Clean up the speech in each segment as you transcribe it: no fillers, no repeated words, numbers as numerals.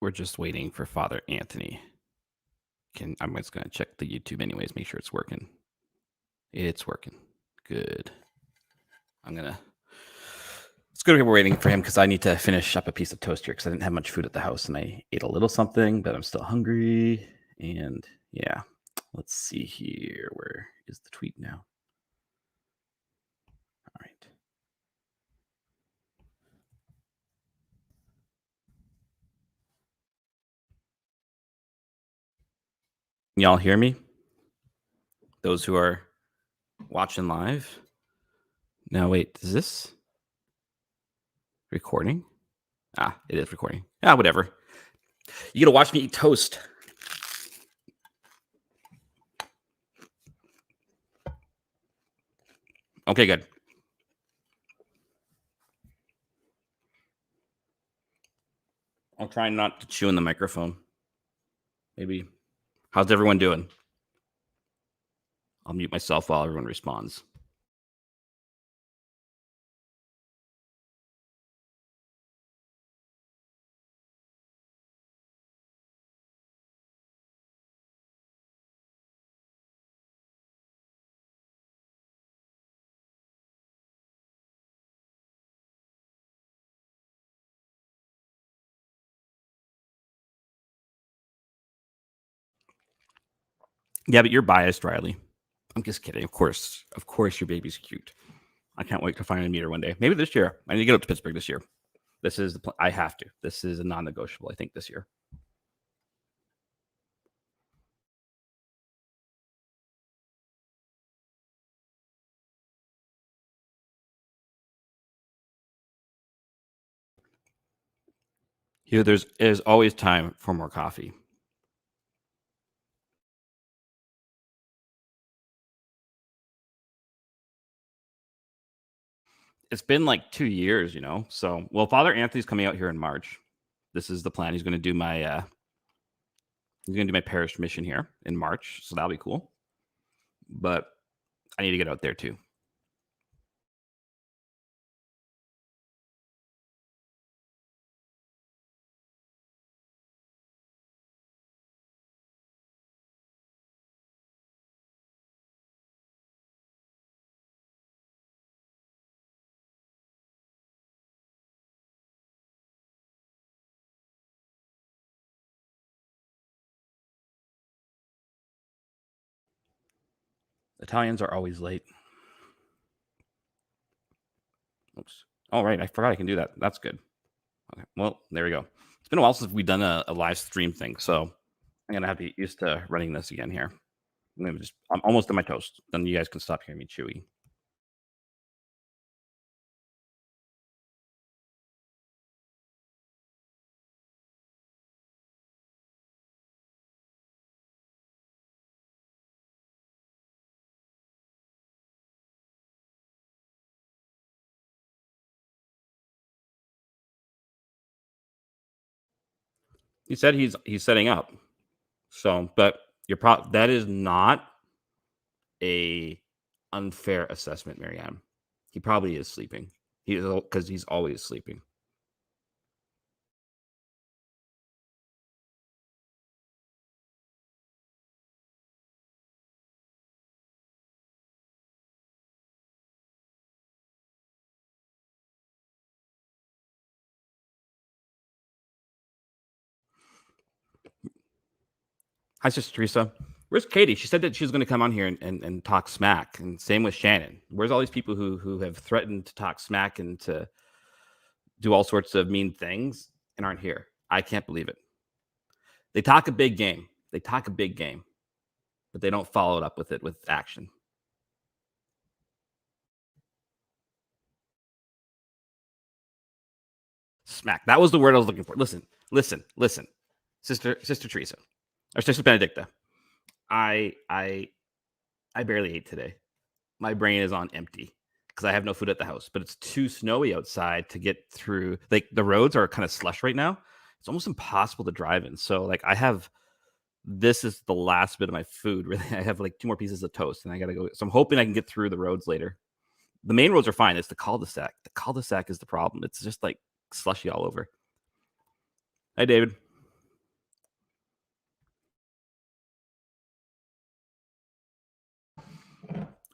We're just waiting for Father Anthony. I'm just gonna check the YouTube anyways, make sure it's working. It's working. Good. It's good we're waiting for him because I need to finish up a piece of toast here because I didn't have much food at the house and I ate a little something, but I'm still hungry. And yeah, let's see here. Where is the tweet now? All right. Y'all hear me? Those who are watching live? Now, wait, is this recording? It is recording. Whatever. You gotta watch me eat toast. Okay, good. I'll try not to chew in the microphone. Maybe. How's everyone doing? I'll mute myself while everyone responds. Yeah, but you're biased, Riley. I'm just kidding. Of course, your baby's cute. I can't wait to finally meet her one day. Maybe this year. I need to get up to Pittsburgh this year. This is the I have to. This is a non-negotiable. I think this year. Here, there's always time for more coffee. It's been like 2 years, So, well, Father Anthony's coming out here in March. This is the plan. He's going to do my parish mission here in March, so that'll be cool. But I need to get out there too. Italians are always late. Oops. All right, I forgot I can do that. That's good. Okay, well, there we go. It's been a while since we've done a live stream thing, so I'm gonna have to get used to running this again here. I'm almost done my toast. Then you guys can stop hearing me chewy. He said he's setting up. So, but that is not a unfair assessment, Marianne. He probably is sleeping. Because he's always sleeping. Hi, Sister Teresa. Where's Katie? She said that she was going to come on here and talk smack. And same with Shannon. Where's all these people who have threatened to talk smack and to do all sorts of mean things and aren't here? I can't believe it. They talk a big game. But they don't follow it up with action. Smack. That was the word I was looking for. Listen. Sister Teresa. Or Sister Benedicta. I barely ate today. My brain is on empty because I have no food at the house, but it's too snowy outside to get through. Like the roads are kind of slush right now. It's almost impossible to drive in. So like this is the last bit of my food. Really, I have like 2 more pieces of toast and I got to go. So I'm hoping I can get through the roads later. The main roads are fine. It's the cul-de-sac. The cul-de-sac is the problem. It's just like slushy all over. Hi, David.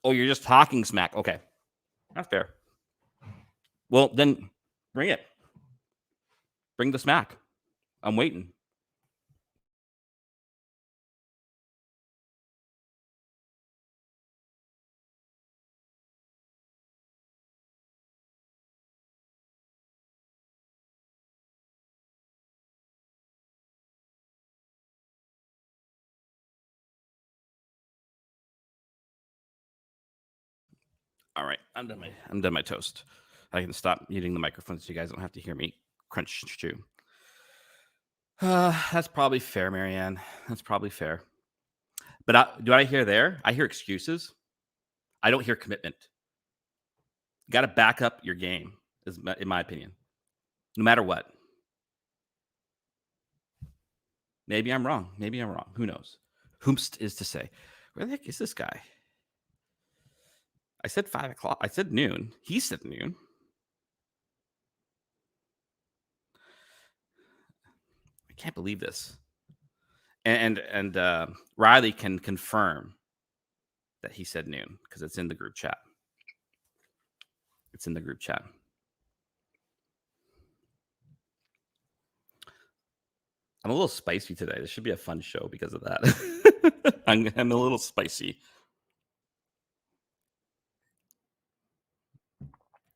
Oh, you're just talking smack. Okay, that's fair. Well, then bring it. Bring the smack. I'm waiting. All right, I'm done my toast. I can stop muting the microphone so you guys don't have to hear me crunch chew. That's probably fair, Marianne. That's probably fair. But do I hear there? I hear excuses. I don't hear commitment. You got to back up your game, in my opinion, no matter what. Maybe I'm wrong. Maybe I'm wrong. Who knows? Whomst is to say. Where the heck is this guy? I said 5 o'clock. I said noon. He said noon. I can't believe this. And Riley can confirm that he said noon because it's in the group chat. It's in the group chat. I'm a little spicy today. This should be a fun show because of that. I'm a little spicy.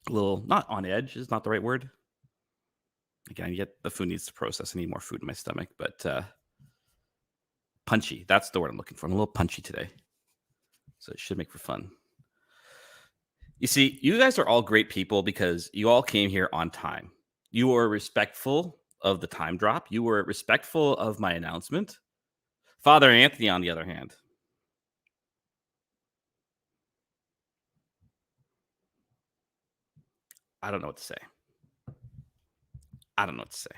A little, not on edge is not the right word. Again, yet the food needs to process. I need more food in my stomach, but punchy. That's the word I'm looking for. I'm a little punchy today. So it should make for fun. You see, you guys are all great people because you all came here on time. You were respectful of the time drop. You were respectful of my announcement. Father Anthony, on the other hand, I don't know what to say. I don't know what to say.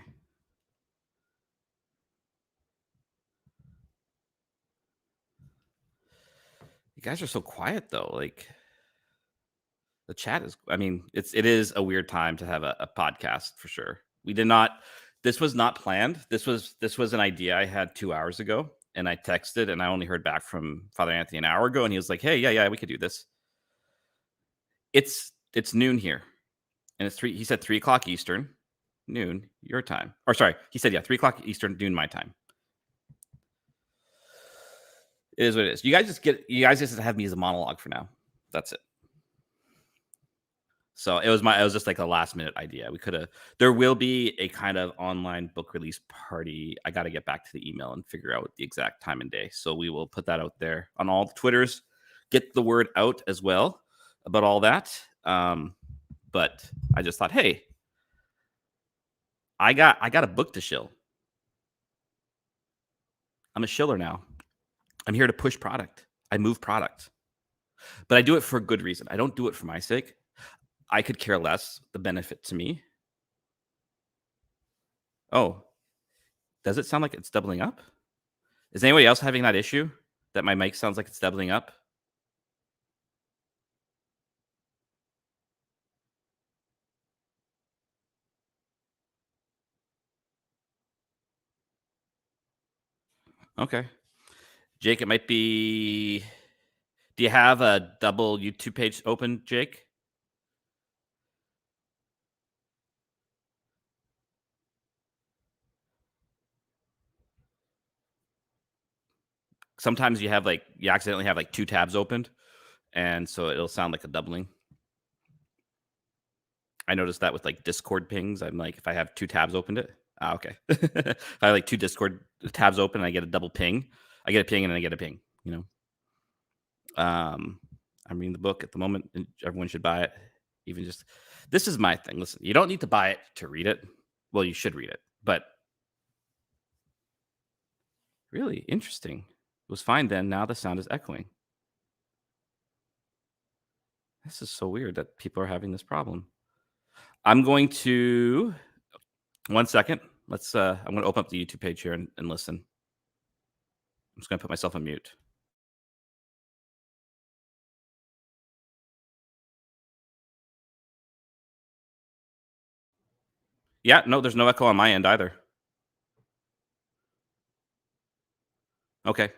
You guys are so quiet though. Like the chat is, I mean, it is a weird time to have a podcast for sure. We did not, this was not planned. This was an idea I had 2 hours ago, and I texted, and I only heard back from Father Anthony an hour ago, and he was like, "Hey, yeah, we could do this." It's noon here, and it's three. He said 3 o'clock Eastern, noon your time. Or sorry, he said 3 o'clock Eastern, noon my time. It is what it is. You guys just have me as a monologue for now. That's it. So it was just like a last minute idea. There will be a kind of online book release party. I got to get back to the email and figure out the exact time and day. So we will put that out there on all the Twitters, get the word out as well about all that. But I just thought, hey, I got a book to shill. I'm a shiller now. I'm here to push product. I move product. But I do it for a good reason. I don't do it for my sake. I could care less the benefit to me. Oh, does it sound like it's doubling up? Is anybody else having that issue that my mic sounds like it's doubling up? Okay. Jake, it might be. Do you have a double YouTube page open, Jake? Sometimes you accidentally have like 2 tabs opened, and so it'll sound like a doubling. I noticed that with like Discord pings. I'm like, if I have 2 tabs opened it. Okay. If I have like 2 Discord tabs open and I get a double ping, I get a ping and then I get a ping, you know. I'm reading the book at the moment, and everyone should buy it. Even just this is my thing. Listen, you don't need to buy it to read it. Well, you should read it, but really interesting. It was fine then. Now the sound is echoing. This is so weird that people are having this problem. I'm going to 1 second. Let's. I'm going to open up the YouTube page here and listen. I'm just going to put myself on mute. Yeah, no, there's no echo on my end either. Okay.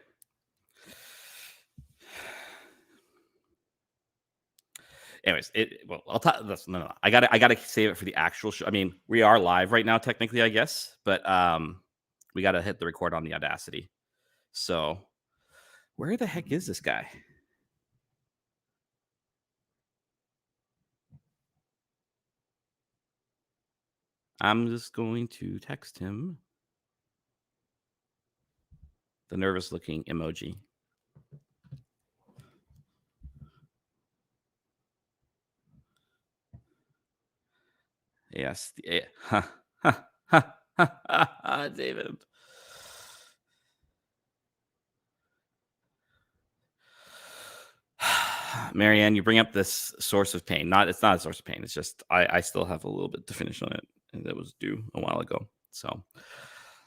Anyways, I'll talk. No. I gotta save it for the actual show. I mean, we are live right now, technically, I guess, but we gotta hit the record on the Audacity. So, where the heck is this guy? I'm just going to text him the nervous-looking emoji. Yes, David. Marianne, you bring up this source of pain. It's not a source of pain. It's just I still have a little bit to finish on it, and it was due a while ago. So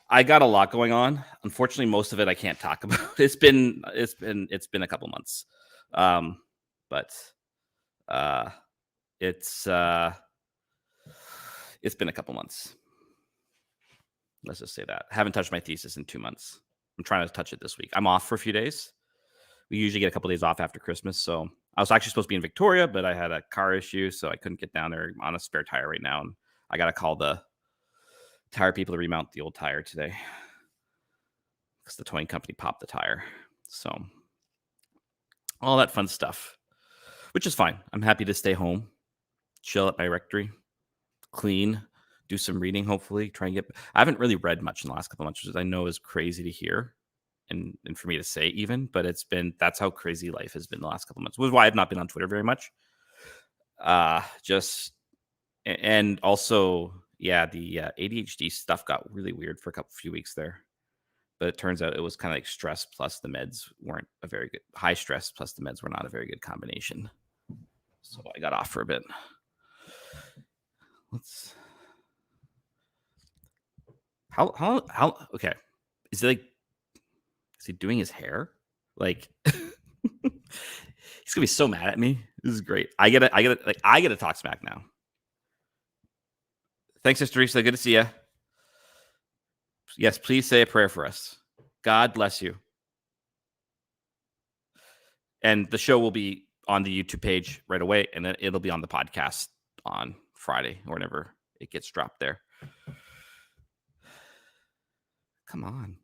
I got a lot going on. Unfortunately, most of it I can't talk about. It's been a couple months, but it's been a couple months. Let's just say that. I haven't touched my thesis in 2 months. I'm trying to touch it this week. I'm off for a few days. We usually get a couple days off after Christmas, so I was actually supposed to be in Victoria, but I had a car issue, so I couldn't get down there. I'm on a spare tire right now, and I got to call the tire people to remount the old tire today because the towing company popped the tire. So all that fun stuff, which is fine. I'm happy to stay home, chill at my rectory, clean, do some reading, hopefully. Try and get. I haven't really read much in the last couple of months, which I know is crazy to hear. And for me to say even, but that's how crazy life has been the last couple of months, which is why I've not been on Twitter very much. And also, yeah, the ADHD stuff got really weird for few weeks there. But it turns out it was kind of like stress plus the meds weren't a very good, high stress plus the meds were not a very good combination. So I got off for a bit. Okay. Is he doing his hair? Like he's gonna be so mad at me. This is great. I get to talk smack now. Thanks, Sister Teresa. Good to see you. Yes, please say a prayer for us. God bless you. And the show will be on the YouTube page right away, and then it'll be on the podcast on Friday or whenever it gets dropped there. Come on.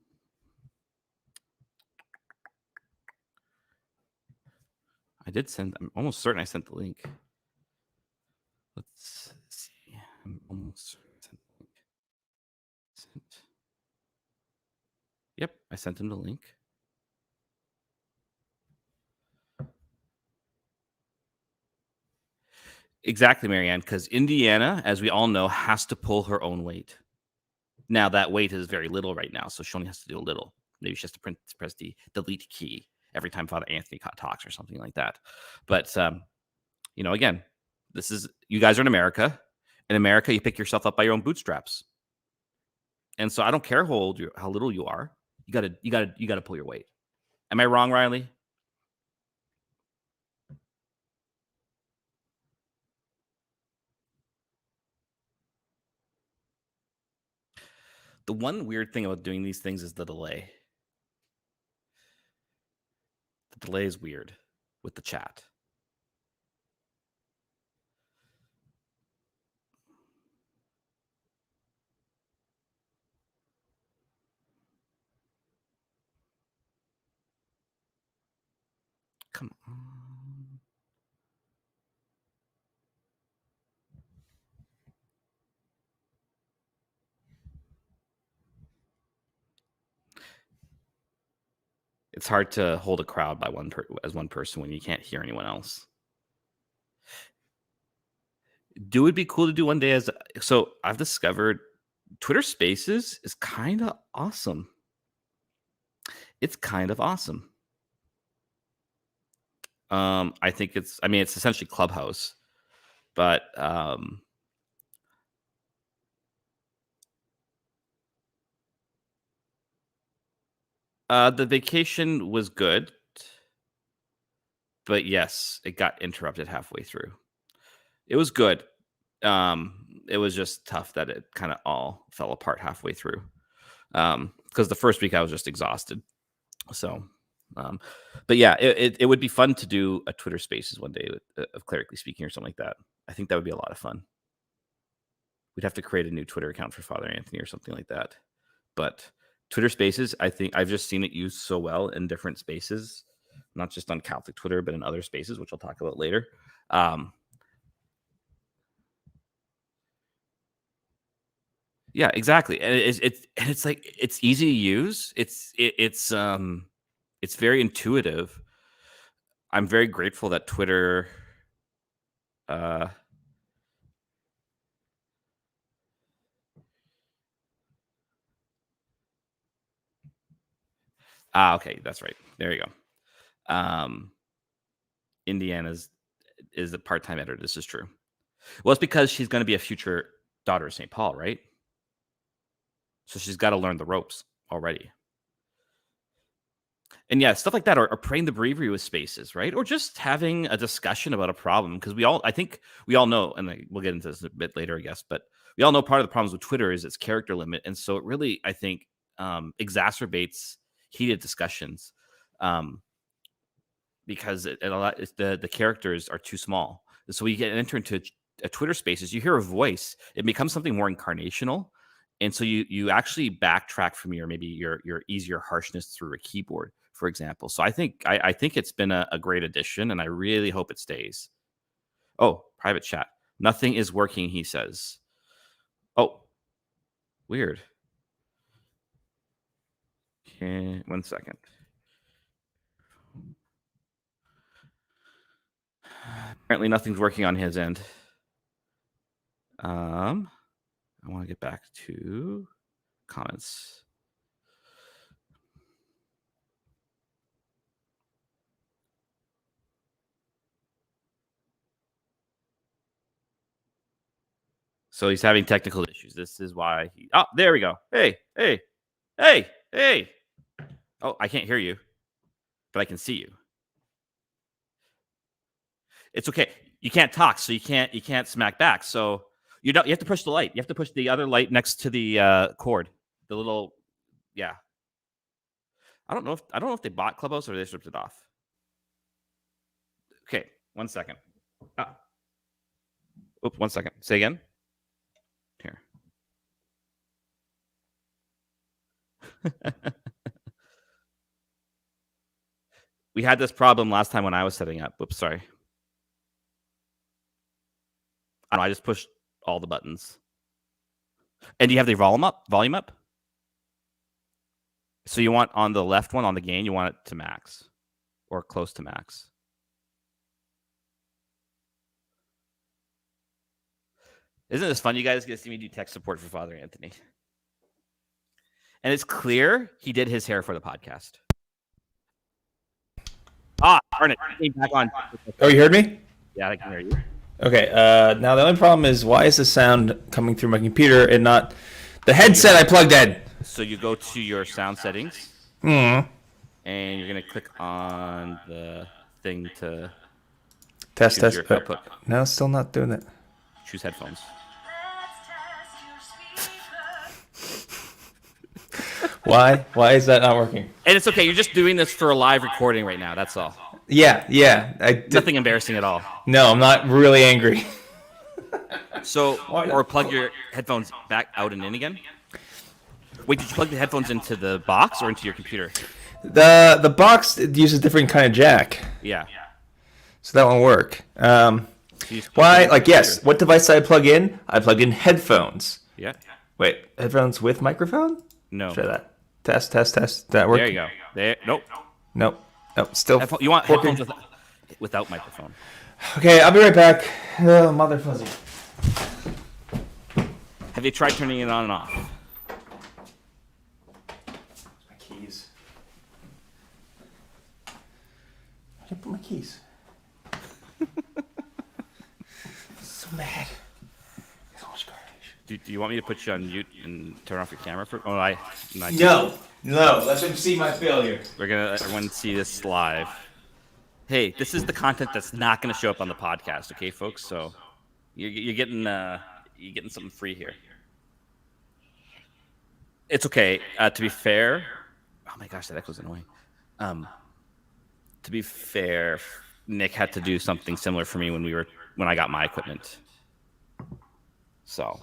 I'm almost certain I sent the link. Let's see. I'm almost certain I sent the link. Yep, I sent him the link. Exactly, Marianne, because Indiana, as we all know, has to pull her own weight. Now, that weight is very little right now, so she only has to do a little. Maybe she has to press the delete key every time Father Anthony talks or something like that. But, again, you guys are in America. In America, you pick yourself up by your own bootstraps. And so I don't care how little you are. You gotta pull your weight. Am I wrong, Riley? The one weird thing about doing these things is the delay. The delay is weird with the chat. Come on. It's hard to hold a crowd by as one person when you can't hear anyone else. Do it be cool to do one day so I've discovered Twitter Spaces is kind of awesome. It's kind of awesome. I think it's essentially Clubhouse, but the vacation was good, but yes, it got interrupted halfway through. It was good. It was just tough that it kind of all fell apart halfway through. Because the first week I was just exhausted. So But yeah, it would be fun to do a Twitter Spaces one day of Clerically Speaking or something like that. I think that would be a lot of fun. We'd have to create a new Twitter account for Father Anthony or something like that. But Twitter Spaces, I think I've just seen it used so well in different spaces, not just on Catholic Twitter, but in other spaces, which I'll talk about later. Yeah, exactly. And it's like it's easy to use. It's very intuitive. I'm very grateful that Twitter okay, that's right. There you go. Indiana's is a part-time editor. This is true. Well, it's because she's going to be a future daughter of St. Paul, right? So she's got to learn the ropes already. And yeah, stuff like that, or praying the breviary with spaces, right? Or just having a discussion about a problem. Because I think we all know, and we'll get into this a bit later, I guess, but we all know part of the problems with Twitter is its character limit. And so it really, I think, exacerbates heated discussions because the characters are too small. So we enter into a Twitter Spaces, you hear a voice, it becomes something more incarnational. And so you actually backtrack from your easier harshness through a keyboard, for example. So I think it's been a great addition, and I really hope it stays. Oh, private chat. Nothing is working, he says. Oh, weird. Okay, 1 second. Apparently nothing's working on his end. I want to get back to comments. So he's having technical issues. This is why there we go. Hey. Oh, I can't hear you, but I can see you. It's okay. You can't talk, so you can't smack back. So you have to push the light. You have to push the other light next to the cord. The little, yeah. I don't know if they bought Clubhouse or they stripped it off. Okay, 1 second. Oops, 1 second. Say again. Here. We had this problem last time when I was setting up. Whoops, sorry. I just pushed all the buttons. And do you have the volume up? So you want on the left one on the gain, you want it to max or close to max. Isn't this fun? You guys get to see me do tech support for Father Anthony. And it's clear he did his hair for the podcast. Darn it. Back on. Oh, you heard me? Yeah, I can hear you. Okay. Now, the only problem is, why is the sound coming through my computer and not the headset I plugged in? So you go to your sound settings. And you're going to click on the thing to test. Your output. No, still not doing it. Choose headphones. Why? Why is that not working? And it's okay. You're just doing this for a live recording right now. That's all. Yeah. Nothing embarrassing at all. No, I'm not really angry. So, or plug your headphones back out and in again. Wait, did you plug the headphones into the box or into your computer? The box uses different kind of jack. Yeah. So that won't work. Why? Like, yes. What device did I plug in? I plugged in headphones. Yeah. Wait, headphones with microphone? No. Try that. Test. That work? There you go. There. Nope. Still. You want headphones without microphone. Okay, I'll be right back. Oh, mother fuzzy. Have you tried turning it on and off? My keys. Where did I put my keys? So mad. So much garbage. Do you want me to put you on mute and turn off your camera for? Oh, No. Let them see my failure. We're gonna everyone see this live. Hey, this is the content that's not gonna show up on the podcast, okay, folks? So you're getting something free here. It's okay. To be fair, oh my gosh, that echo's annoying. To be fair, Nick had to do something similar for me when I got my equipment. So,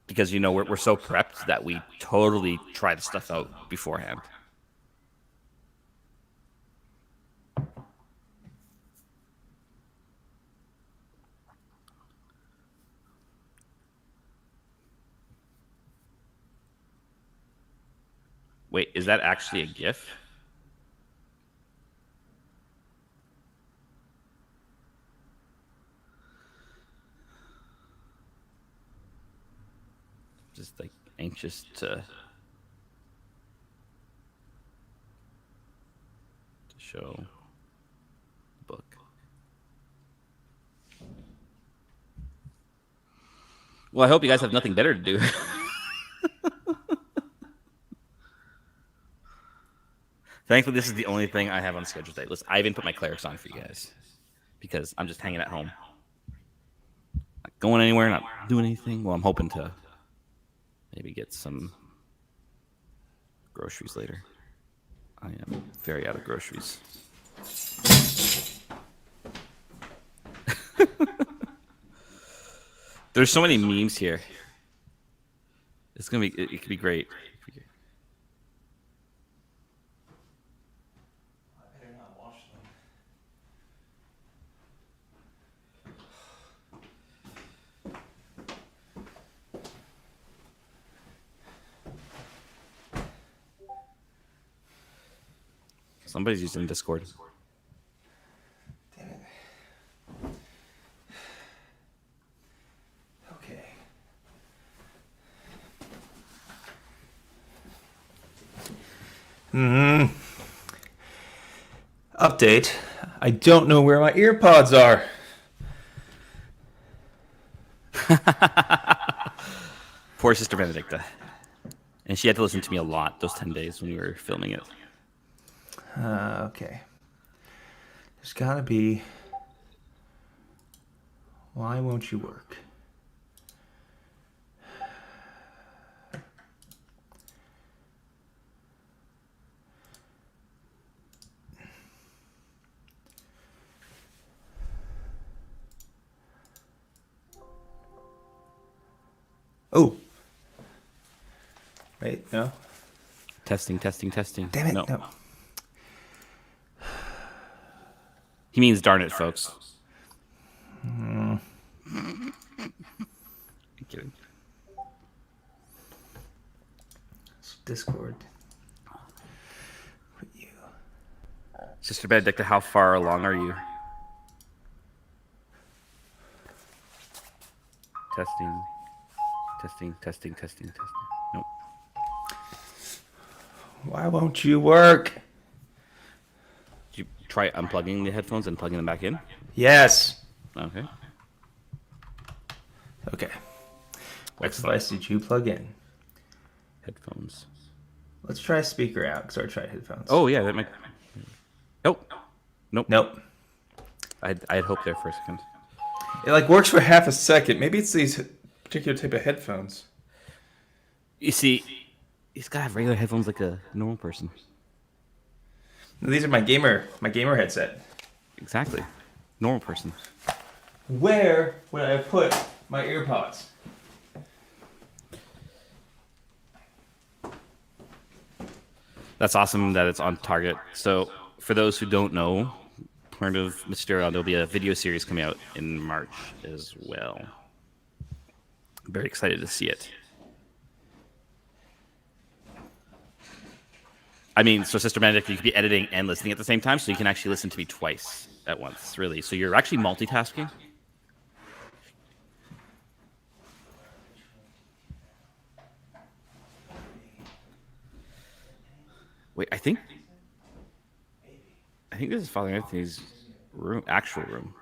because we're so prepped that we totally try the stuff out beforehand. Wait, is that actually a GIF? Just like anxious to show the book. Well, I hope you guys have nothing better to do. Thankfully, this is the only thing I have on schedule today. Listen, I even put my clerics on for you guys because I'm just hanging at home. Not going anywhere, not doing anything. Well, I'm hoping to maybe get some groceries later. I am very out of groceries. There's so many memes here. It's gonna be. It could be great. I better not watch them. Somebody's using Discord. Damn it. Okay. Update. I don't know where my earpods are. Poor Sister Benedicta. And she had to listen to me a lot those 10 days when we were filming it. Okay. There's gotta be. Why won't you work? Oh. Wait, no. Testing. Damn it, no. He means darn it, folks. I'm kidding. Discord. Put you. Sister Benedicta, how far along are you? Testing. Nope. Why won't you work? Did you try unplugging the headphones and plugging them back in? Yes. Okay. Okay. What device did you plug in? Headphones. Let's try speaker out because I tried headphones. Oh, yeah, that might... Nope. Nope. I had hope there for a second. It like works for half a second. Maybe it's these particular type of headphones. You see, he's got to have regular headphones like a normal person. These are my gamer headset. Exactly. Normal person. Where would I have put my earpods? That's awesome that it's on target. So, for those who don't know, part of Mysterio, there'll be a video series coming out in March as well. I'm very excited to see it. I mean, so Sister Benedict, you could be editing and listening at the same time, so you can actually listen to me twice at once, really. So you're actually multitasking. Wait, I think this is Father Anthony's room, actual room.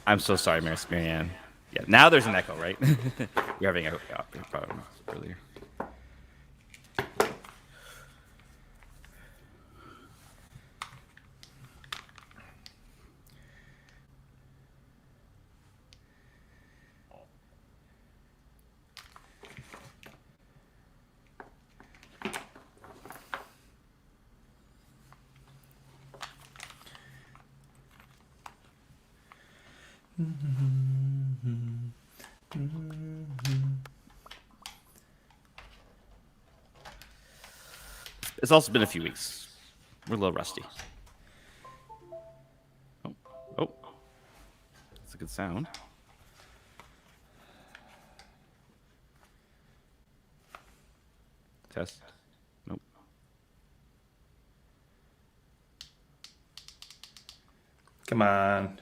I'm so sorry, Marianne. Yeah, now there's an echo, right? You're having a problem earlier. It's also been a few weeks. We're a little rusty. Oh, that's a good sound. Test. Nope. Come on.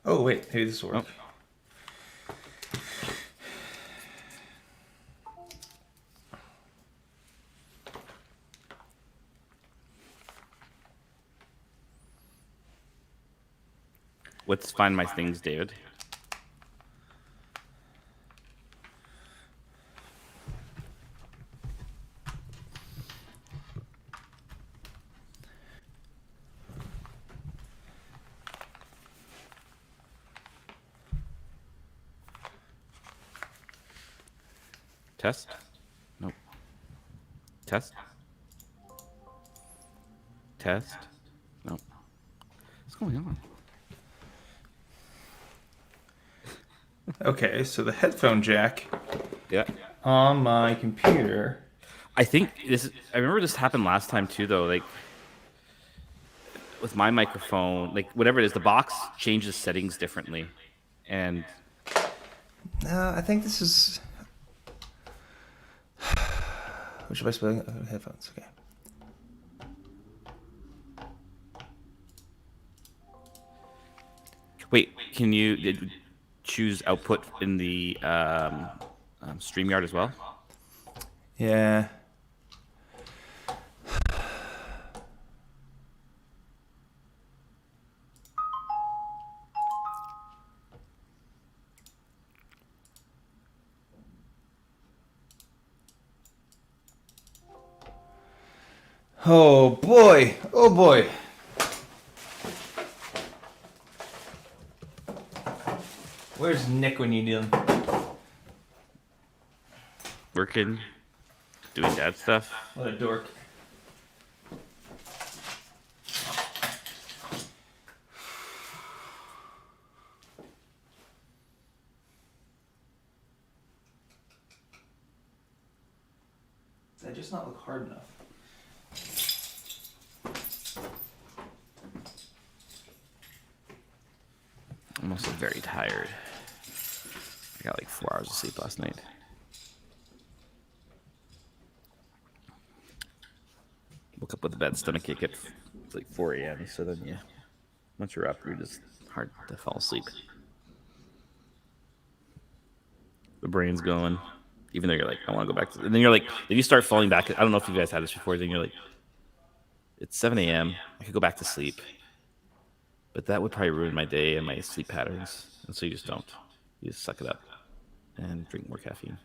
Oh, wait. Maybe this will work. Oh. Let's find my things, David. Test. Nope. Test. Test. Nope. What's going on? Okay, so the headphone jack Yeah. on my computer. I think this. I remember this happened last time too, though. Like with my microphone, like whatever it is, the box changes settings differently, and I think this is. Which should I spell? Headphones. Okay. wait, can you choose output in the StreamYard as well? Yeah. Oh boy. Oh boy. Where's Nick when you need him? Working, doing dad stuff. What a dork. Does that just not look hard enough? I'm also very tired. I got like 4 hours of sleep last night. Woke up with a bad stomach ache at like 4 a.m. So then, yeah, once you're up, you're just hard to fall asleep. The brain's going, even though you're like, I want to go back to. And then you're like, if you start falling back, I don't know if you guys had this before. Then you're like, it's 7 a.m. I could go back to sleep, but that would probably ruin my day and my sleep patterns. And so you just don't. You just suck it up and drink more caffeine.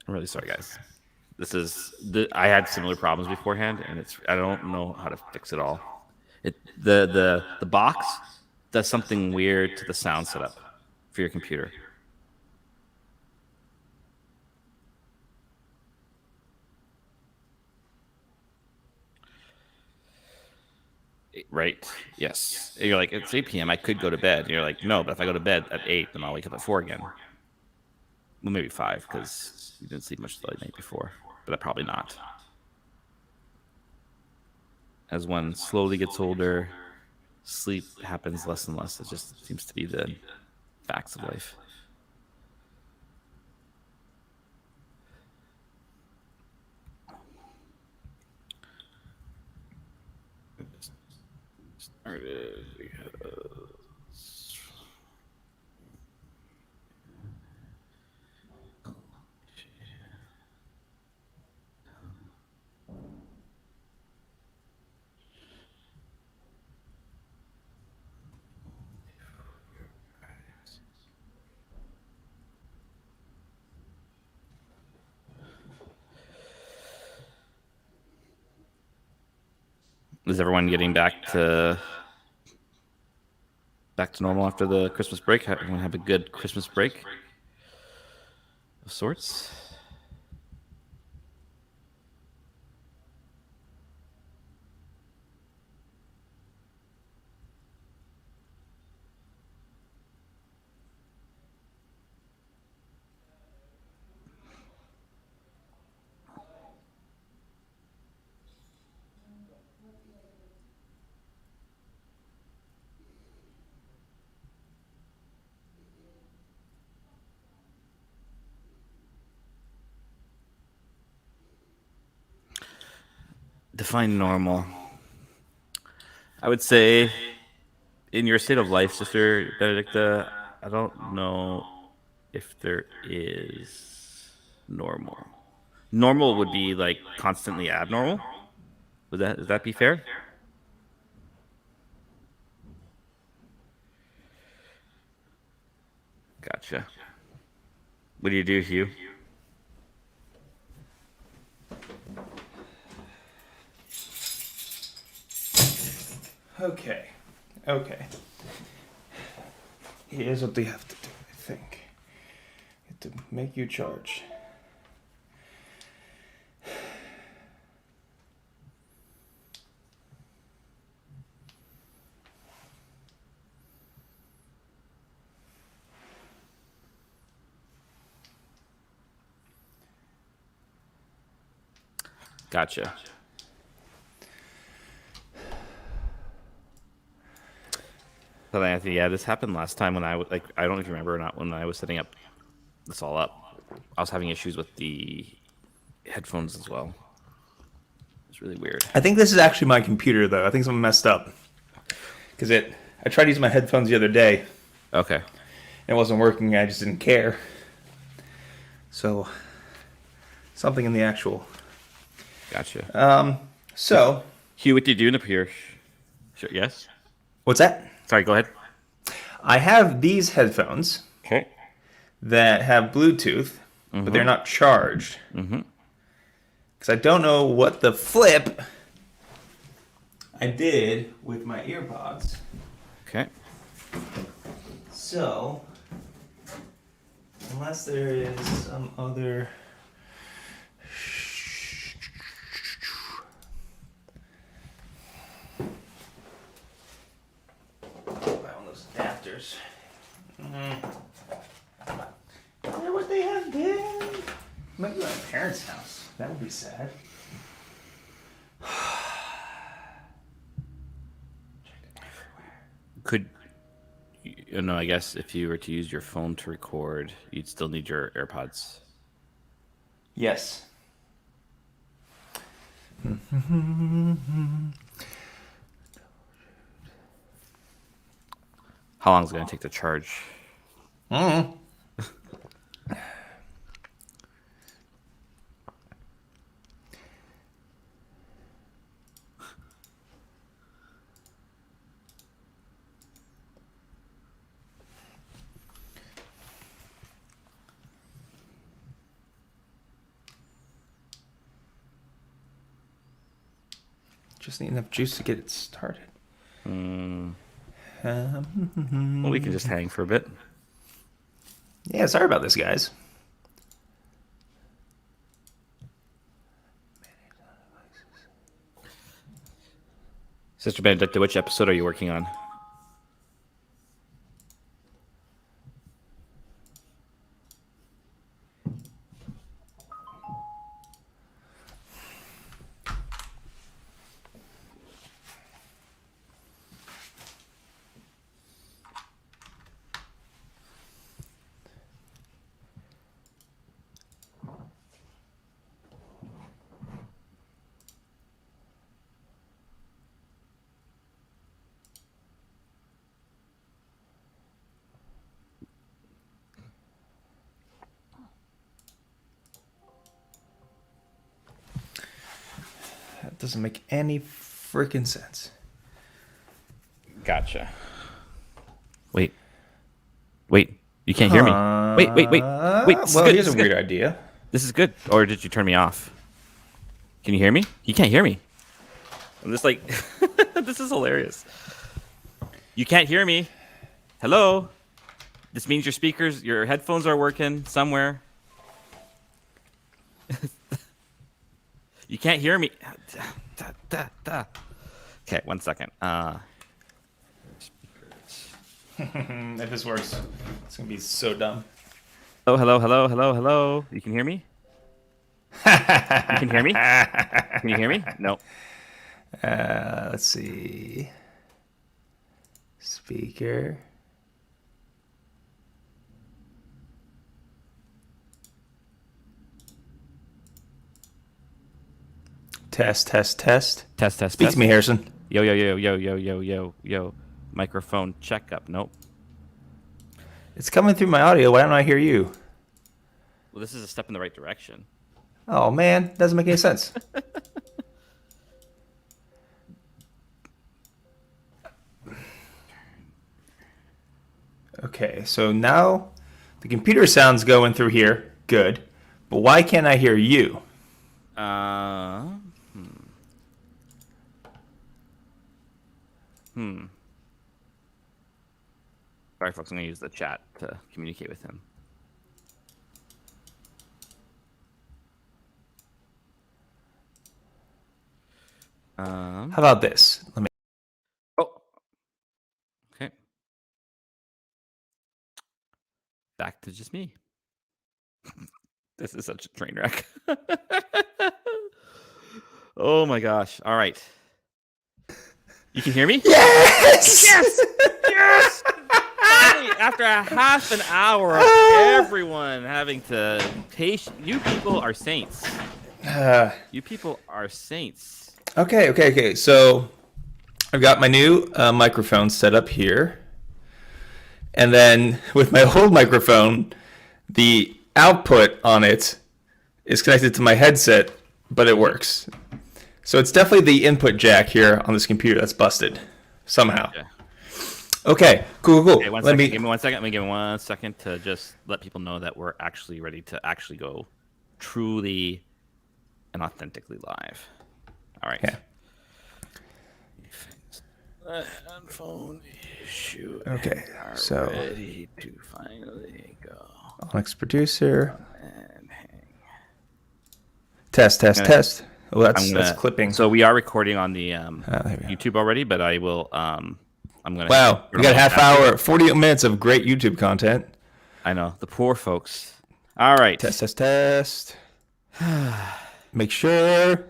I'm really sorry, guys. I had similar problems beforehand, and I don't know how to fix it all. The box does something weird to the sound setup for your computer. Right? Yes. You're like, it's 8 p.m. I could go to bed. And you're like, no, but if I go to bed at 8, then I'll wake up at 4 again. Well, maybe 5 because you didn't sleep much the night before, but probably not. As one slowly gets older, sleep happens less and less. It just seems to be the facts of life. Is everyone getting back to back to normal after the Christmas break. Everyone have a good Christmas break of sorts. Define normal. I would say, in your state of life, Sister Benedicta, I don't know if there is normal. Normal would be like constantly abnormal. Would that be fair? Gotcha. What do you do, Hugh? Okay. Here's what they have to do, I think. You have to make you charge. Gotcha. But Anthony, yeah, this happened last time when I was like, I don't know if you remember or not, when I was setting up this all up. I was having issues with the headphones as well. It's really weird. I think this is actually my computer, though. I think something messed up. Because I tried using my headphones the other day. Okay. It wasn't working. I just didn't care. So, something in the actual. Gotcha. So. Hugh, what do you do in up here? Sure, yes? What's that? Sorry, go ahead. I have these headphones. Okay. That have Bluetooth, but they're not charged. Because I don't know what the flip I did with my earpods. Okay. So, unless there is some other... those adapters. Where would they have been? Might be at my parents' house. That would be sad. No, I guess if you were to use your phone to record, you'd still need your AirPods. Yes. How long is it going to take to charge? Just need enough juice to get it started. Well, we can just hang for a bit. Yeah, sorry about this, guys. Sister Benedicta, which episode are you working on? That doesn't make any freaking sense. Gotcha. Wait. You can't hear me. Wait. This Well, is good. here's This a is weird good. idea. This is good. Or did you turn me off? Can you hear me? You can't hear me. I'm just like, this is hilarious. You can't hear me. Hello? This means your speakers, your headphones are working somewhere. You can't hear me. Okay, 1 second. If this works, it's gonna be so dumb. Hello. You can hear me? You can hear me? Can you hear me? No. Let's see. Speaker. Test. Test. Speak to me, Harrison. Yo. Microphone checkup. Nope. It's coming through my audio. Why don't I hear you? Well, this is a step in the right direction. Oh man, doesn't make any sense. Okay, so now the computer sound's going through here. Good. But why can't I hear you? Sorry, folks. I'm going to use the chat to communicate with him. How about this? Let me. Oh. Okay. Back to just me. This is such a train wreck. Oh my gosh. All right. You can hear me? Yes! Yes! Finally, after a half an hour of everyone having to patient, you people are saints. You people are saints. Okay. So I've got my new microphone set up here. And then with my old microphone, the output on it is connected to my headset, but it works. So it's definitely the input jack here on this computer that's busted somehow. Okay, cool. Okay, give me 1 second. Let me give me 1 second to just let people know that we're actually ready to actually go truly and authentically live. All right. Yeah. Phone issue. Okay, so Ready to finally go. Onyx producer. And hang. Test. Oh, that's clipping. So we are recording on the there we go. YouTube already, but I will. I'm gonna. Wow, we got a half hour, 40 minutes of great YouTube content. I know, the poor folks. All right. Test. Make sure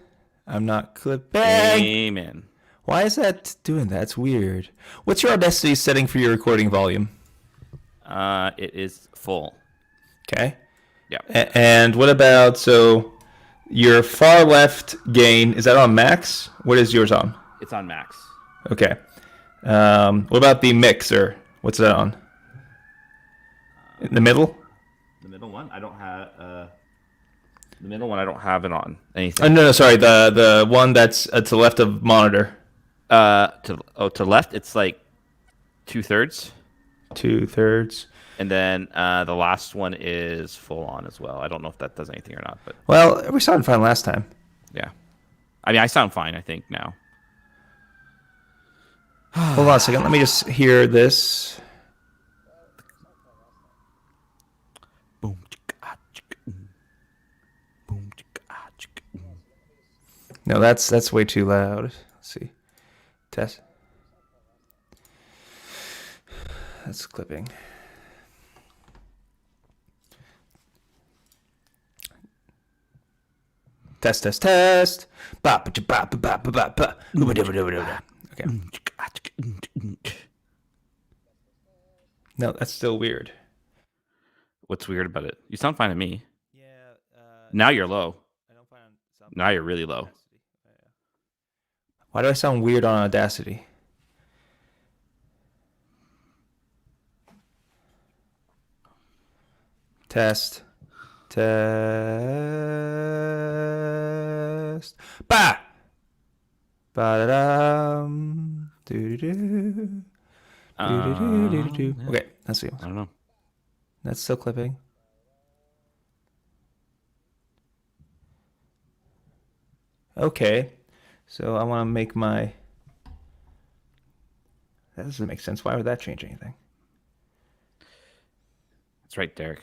I'm not clipping. Amen. Why is that doing that? It's weird. What's your Audacity setting for your recording volume? It is full. Okay. Yeah. And what about, so your far left gain, is that on max? What is yours on? It's on max. Okay. What about the mixer? What's that on? In the middle? The middle one, I don't have. The middle one, I don't have it on anything. Oh, no, sorry. The one that's to the left of monitor. To left, it's like 2/3. 2/3. And then the last one is full on as well. I don't know if that does anything or not, but Well, we sounded fine last time. yeah. I mean, I sound fine, I think, now. Hold on a second. Let me just hear this. Boom, chicka, chicka, boom, chicka, chicka. No, that's way too loud. Let's see. Test. That's clipping. Test. Ba ba ba ba ba ba ba. Okay. No, that's still weird. What's weird about it? You sound fine to me. Yeah. Now you're low. I don't find Now you're really low. Why do I sound weird on Audacity? Test. Ba! Ba-da-dum. Do-do-do. Do-do-do-do-do. Okay, let's see. I don't know. That's still clipping. Okay, so I want to make my... That doesn't make sense. Why would that change anything? right, Derek.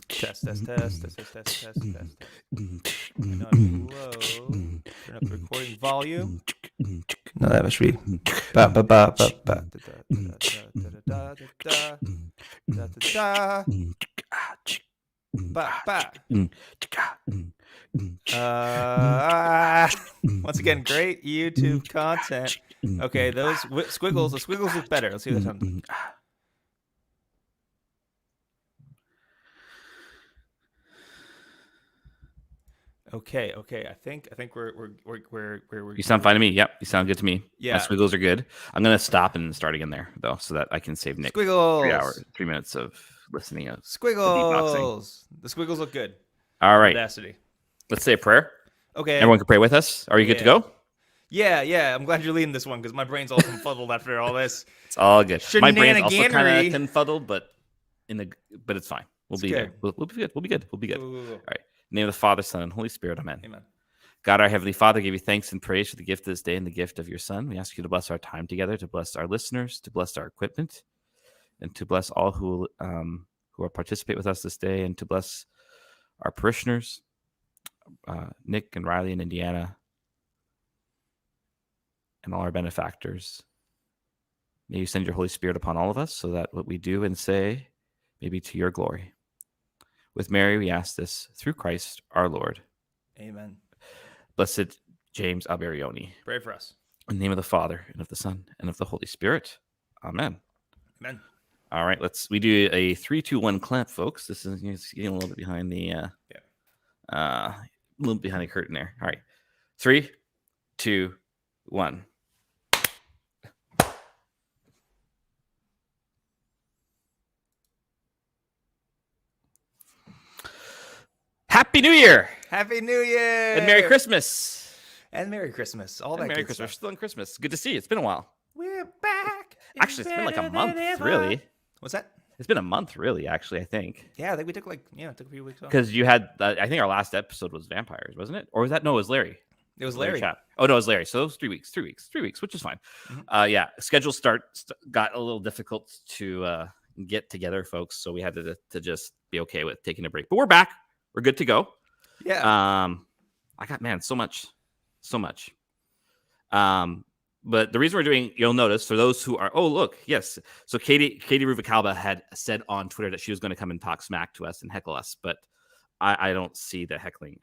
Test. I know I'm low. Turn up the recording volume. No, that must be. Ba ba ba ba ba. Once again, great YouTube content. Okay, those squiggles. The squiggles look better. Let's see what that sounds like. Okay. I think we're. You sound fine to me. Yep, you sound good to me. Yeah. My squiggles are good. I'm gonna stop and start again there though, so that I can save Nick Squiggles. 3 minutes of listening of Squiggles. The squiggles look good. All right. Audacity. Let's say a prayer. Okay. Everyone can pray with us. Are you good to go? Yeah. I'm glad you're leading this one because my brain's all confuddled after all this. It's all good. My brain's also kind Shenaniganery. of confuddled, but it's fine. We'll be good. there. We'll be good. We'll be good. Go. All right. In the name of the Father, Son, and Holy Spirit. Amen. Amen. God, our Heavenly Father, give you thanks and praise for the gift of this day and the gift of your Son. We ask you to bless our time together, to bless our listeners, to bless our equipment, and to bless all who will participate with us this day, and to bless our parishioners, Nick and Riley and Indiana, and all our benefactors. May you send your Holy Spirit upon all of us so that what we do and say may be to your glory. With Mary, we ask this through Christ our Lord. Amen. Blessed James Alberioni. Pray for us. In the name of the Father, and of the Son, and of the Holy Spirit. Amen. Amen. All right, we do a 3, 2, 1 clap, folks. This is getting a little bit behind the a little bit behind the curtain there. All right. 3, 2, 1. Happy New Year! Happy New Year! And Merry Christmas! And Merry Christmas. All and that Merry good Christmas. stuff. Still on Christmas. Good to see you. It's been a while. We're back. Actually, it's been like a month, really. What's that? It's been a month, really, actually, I think. Yeah, I think we took a few weeks off. Because you had, I think our last episode was vampires, wasn't it? Or was that, no, it was Larry. It was Larry. Oh, no, it was Larry. So it was 3 weeks, which is fine. Mm-hmm. Yeah, schedules got a little difficult to get together, folks. So we had to just be okay with taking a break. But we're back. We're good to go. Yeah. I got, so much. But the reason we're doing, you'll notice for those who are, yes. So Katie Ruvicalba had said on Twitter that she was going to come and talk smack to us and heckle us, but I don't see the heckling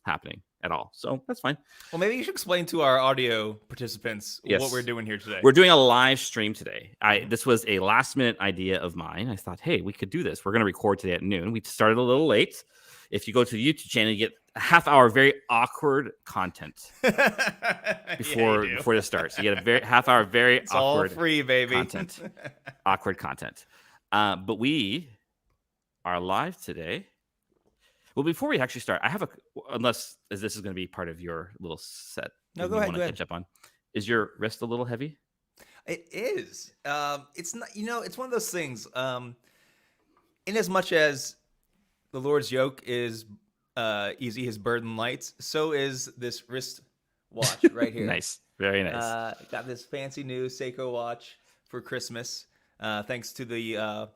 happening at all. So that's fine. Well, maybe you should explain to our audio participants what we're doing here today. We're doing a live stream today. This was a last minute idea of mine. I thought, hey, we could do this. We're going to record today at noon. We started a little late. If you go to the YouTube channel, you get a half hour very awkward content before the start. So you get a very half hour very it's awkward all free, baby. content. Awkward content. But we are live today. Well, before we actually start, I have unless this is going to be part of your little set. No, go ahead. Catch up on. Is your wrist a little heavy? It is. It's not. It's one of those things. In as much as the Lord's yoke is easy, his burden light, so is this wrist watch right here. Nice. Very nice. Got this fancy new Seiko watch for Christmas. Thanks to the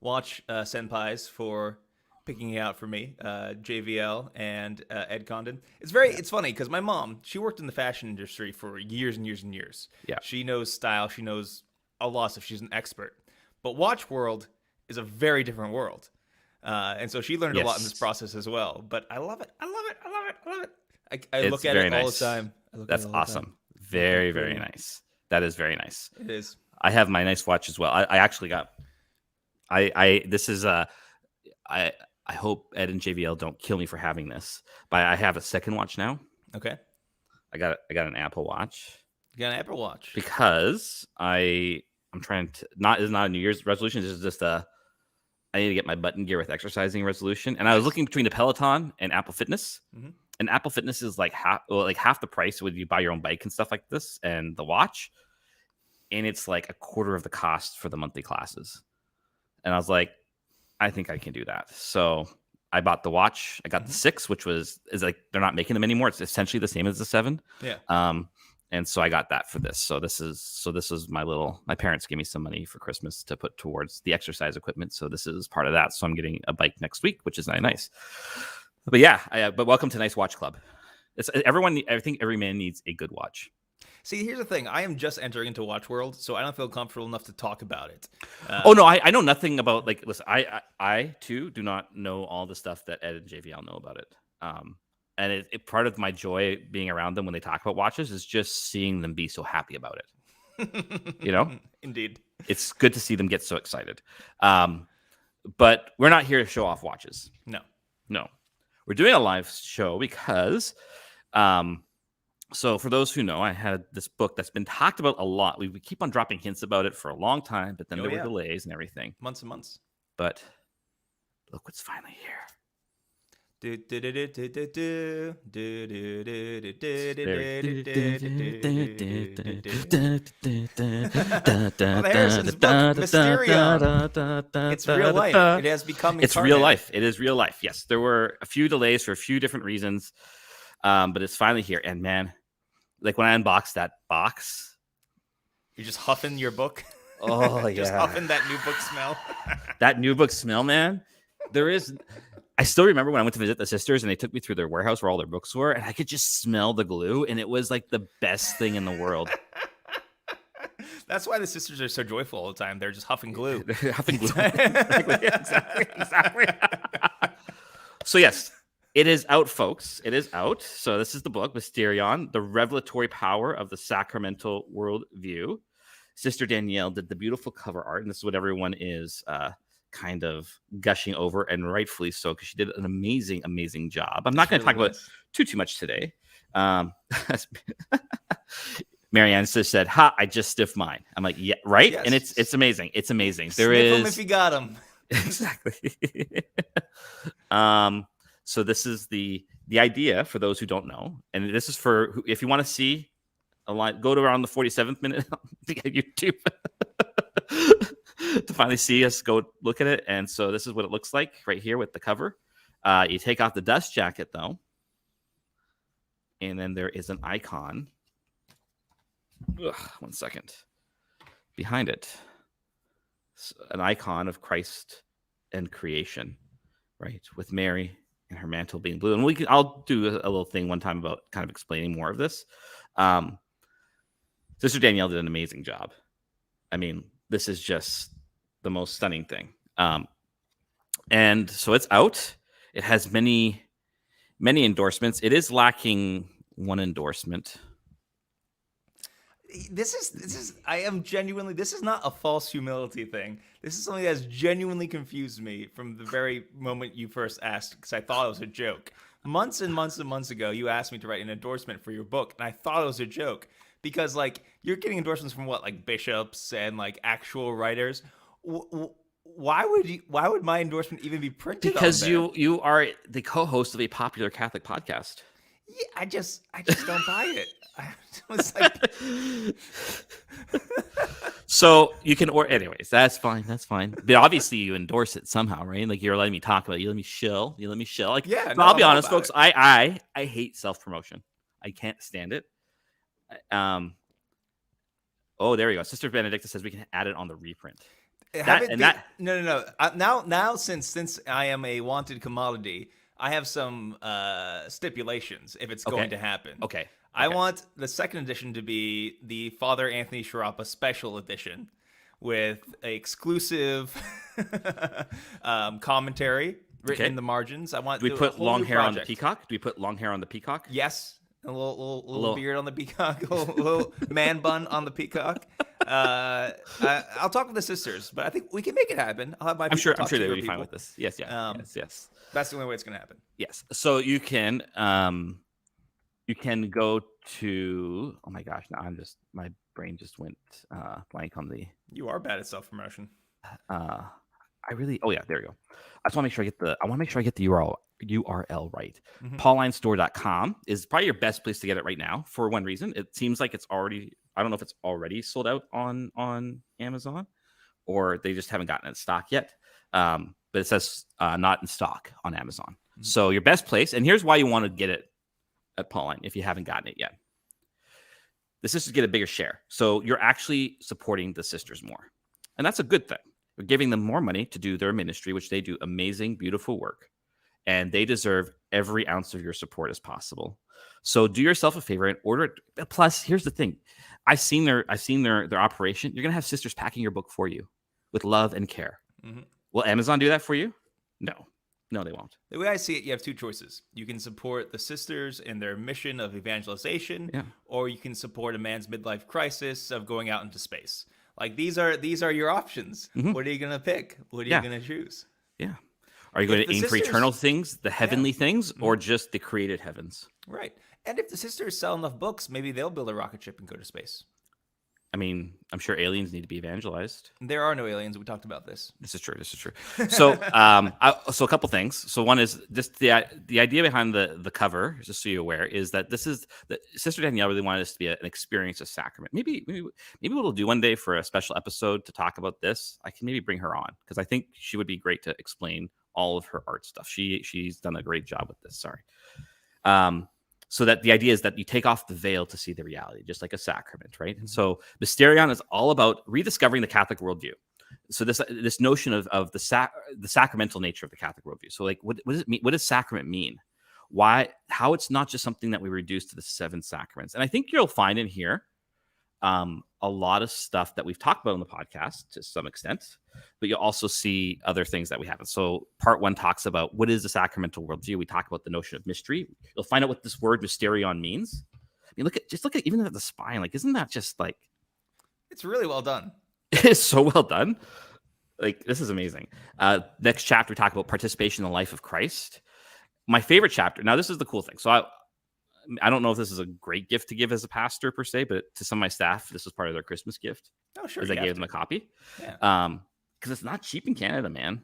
watch senpais for picking it out for me, JVL and Ed Condon. It's funny because my mom, she worked in the fashion industry for years and years and years. Yeah. She knows style. She knows a lot of stuff. She's an expert. But watch world is a very different world. And so she learned a lot in this process as well. But I love it. I look at it all the time. That's awesome. Very, very nice. That is very nice. It is. I have my nice watch as well. I actually got. This is I hope Ed and JVL don't kill me for having this, but I have a second watch now. Okay. I got an Apple Watch. You got an Apple Watch because I'm trying to it's not a New Year's resolution. This is just I need to get my button gear with exercising resolution. And I was looking between the Peloton and Apple Fitness. Mm-hmm. And Apple Fitness is like half the price when you buy your own bike and stuff like this, and the watch. And it's like a quarter of the cost for the monthly classes. And I was like, I think I can do that. So I bought the watch. I got the 6, which is like they're not making them anymore. It's essentially the same as the 7. Yeah. And so I got that for this. So this is my parents gave me some money for Christmas to put towards the exercise equipment. So this is part of that. So I'm getting a bike next week, which is nice. But yeah, but welcome to Nice Watch Club. I think every man needs a good watch. See, here's the thing. I am just entering into Watch World, so I don't feel comfortable enough to talk about it. No, I know nothing about, like, listen, I too do not know all the stuff that Ed and JVL know about it. And it part of my joy being around them when they talk about watches is just seeing them be so happy about it. Indeed. It's good to see them get so excited. But we're not here to show off watches. No. We're doing a live show because, so for those who know, I had this book that's been talked about a lot. We keep on dropping hints about it for a long time, but then there were delays and everything. Months and months. But look what's finally here. Harrison's book, Mysterion. It's real life. It has become It's real life. It is real life. Yes, there were a few delays for a few different reasons, but it's finally here. And man, like when I unboxed that box, you're just huffing your book. Oh yeah, just huffing that new book smell. That new book smell, man. I still remember when I went to visit the sisters and they took me through their warehouse where all their books were, and I could just smell the glue, and it was like the best thing in the world. That's why the sisters are so joyful all the time. They're just huffing glue. They're huffing glue. Exactly. So yes, it is out, folks. It is out. So this is the book, Mysterion, The Revelatory Power of the Sacramental Worldview. Sister Danielle did the beautiful cover art, and this is what everyone is kind of gushing over, and rightfully so, because she did an amazing job. I'm not going to talk about it too much today. Marianne just said, "Ha! I just stiffed mine." I'm like, "Yeah, right." Yes. And it's amazing. It's amazing. There Sniff is them if you got them. Exactly. So this is the idea for those who don't know, and this is for if you want to see a line, go to around the 47th minute on YouTube. To finally see us go look at it. And so this is what it looks like right here with the cover. You take off the dust jacket though, and then there is an icon. One second. Behind it, an icon of Christ and creation, right, with Mary and her mantle being blue. And I'll do a little thing one time about kind of explaining more of this. Sister Danielle did an amazing job. I mean, this is just the most stunning thing. And so it's out. It has many endorsements. It is lacking one endorsement. This is not a false humility thing. This is something that has genuinely confused me from the very moment you first asked, because I thought it was a joke. Months and months and months ago, you asked me to write an endorsement for your book, and I thought it was a joke. Because, like, you're getting endorsements from what, like bishops and like actual writers. Why would my endorsement even be printed? Because you are the co-host of a popular Catholic podcast. Yeah, I just don't buy it. I was like, so you can, or anyways, that's fine. But obviously, you endorse it somehow, right? Like you're letting me talk about it. You let me shill. Like, yeah. No, I'll be honest, folks. I hate self-promotion. I can't stand it. Oh, there we go. Sister Benedicta says we can add it on the reprint. No. Now, since I am a wanted commodity, I have some stipulations if it's going to happen. Okay. I want the second edition to be the Father Anthony Sciarappa special edition with an exclusive commentary written in the margins. I want. Do we put long hair on the peacock? Yes. A little beard on the peacock, a little man bun on the peacock. I'll talk with the sisters, but I think we can make it happen. I'll have my I'm sure they would be fine with this. Yes. That's the only way it's going to happen. Yes. So you can go to. Oh my gosh! Now my brain just went blank on the. You are bad at self-promotion. Oh yeah, there we go. I want to make sure I get the URL right. PaulineStore.com is probably your best place to get it right now for one reason. It seems like it's already, I don't know if it's already sold out on Amazon or they just haven't gotten it in stock yet. But it says not in stock on Amazon. So your best place, and here's why you want to get it at Pauline if you haven't gotten it yet. the sisters get a bigger share. So you're actually supporting the sisters more. And that's a good thing. You're giving them more money to do their ministry, which they do amazing, beautiful work. And they deserve every ounce of your support as possible. So do yourself a favor and order it. Plus, here's the thing. I've seen their operation. You're going to have sisters packing your book for you with love and care. Mm-hmm. Will Amazon do that for you? No, they won't. The way I see it, you have two choices. You can support the sisters in their mission of evangelization, or you can support a man's midlife crisis of going out into space. Like these are your options. Mm-hmm. What are you going to pick? What are you going to choose? Yeah. Are you going to aim for eternal things, the heavenly things, or just the created heavens? Right. And if the sisters sell enough books, maybe they'll build a rocket ship and go to space. I mean, I'm sure aliens need to be evangelized. There are no aliens. We talked about this. This is true. So, so a couple things. So one is just the idea behind the cover, just so you're aware, is that this is that Sister Danielle really wanted this to be an experience of sacrament. Maybe what we'll do one day for a special episode to talk about this. I can maybe bring her on because I think she would be great to explain all of her art stuff. She's done a great job with this. Sorry. So that the idea is that you take off the veil to see the reality, just like a sacrament, right? And so Mysterion is all about rediscovering the Catholic worldview. So this notion of the sacramental nature of the Catholic worldview. So like, what does it mean? What does sacrament mean? How it's not just something that we reduce to the 7 sacraments. And I think you'll find in here a lot of stuff that we've talked about on the podcast to some extent, but you'll also see other things that we haven't. So part 1 talks about what is the sacramental worldview. We talk about the notion of mystery. You'll find out what this word mysterion means. I mean, look at even at the spine. Like, isn't that just like, it's really well done. It's so well done. Like, this is amazing. Next chapter, we talk about participation in the life of Christ. My favorite chapter. Now, this is the cool thing. So I don't know if this is a great gift to give as a pastor per se, but to some of my staff, this was part of their Christmas gift. Oh, sure. As I gave them a copy. Yeah. Because it's not cheap in Canada, man.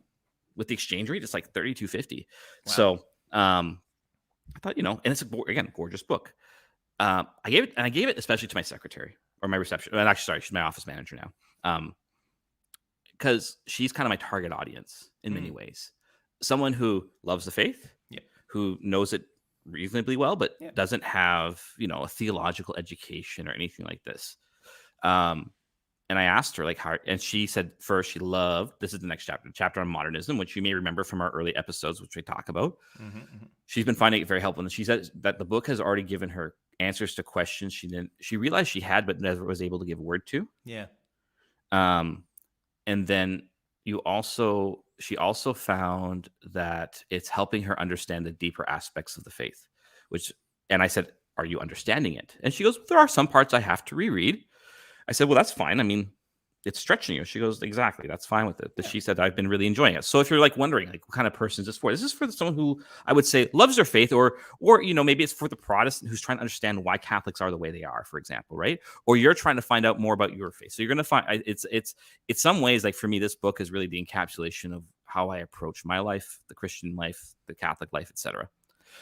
With the exchange rate, it's like $32.50. Wow. So I thought, and it's again, gorgeous book. I gave it especially to my secretary or my reception. And actually, sorry, she's my office manager now. Because she's kind of my target audience in many ways. Someone who loves the faith, who knows it reasonably well, but doesn't have, a theological education or anything like this. And I asked her how, and she said first she loved, this is the next chapter on modernism, which you may remember from our early episodes, which we talk about. Mm-hmm, mm-hmm. She's been finding it very helpful. And she said that the book has already given her answers to questions she realized she had, but never was able to give word to. Yeah. And then she also found that it's helping her understand the deeper aspects of the faith, and I said, are you understanding it? And she goes, there are some parts I have to reread. I said, well, that's fine. I mean, it's stretching you. She goes, exactly. That's fine with it. But she said, I've been really enjoying it. So if you're wondering, what kind of person is this for? This is for someone who I would say loves their faith, or maybe it's for the Protestant who's trying to understand why Catholics are the way they are, for example, right? Or you're trying to find out more about your faith. So you're going to find it's some ways, for me, this book is really the encapsulation of how I approach my life, the Christian life, the Catholic life, etc.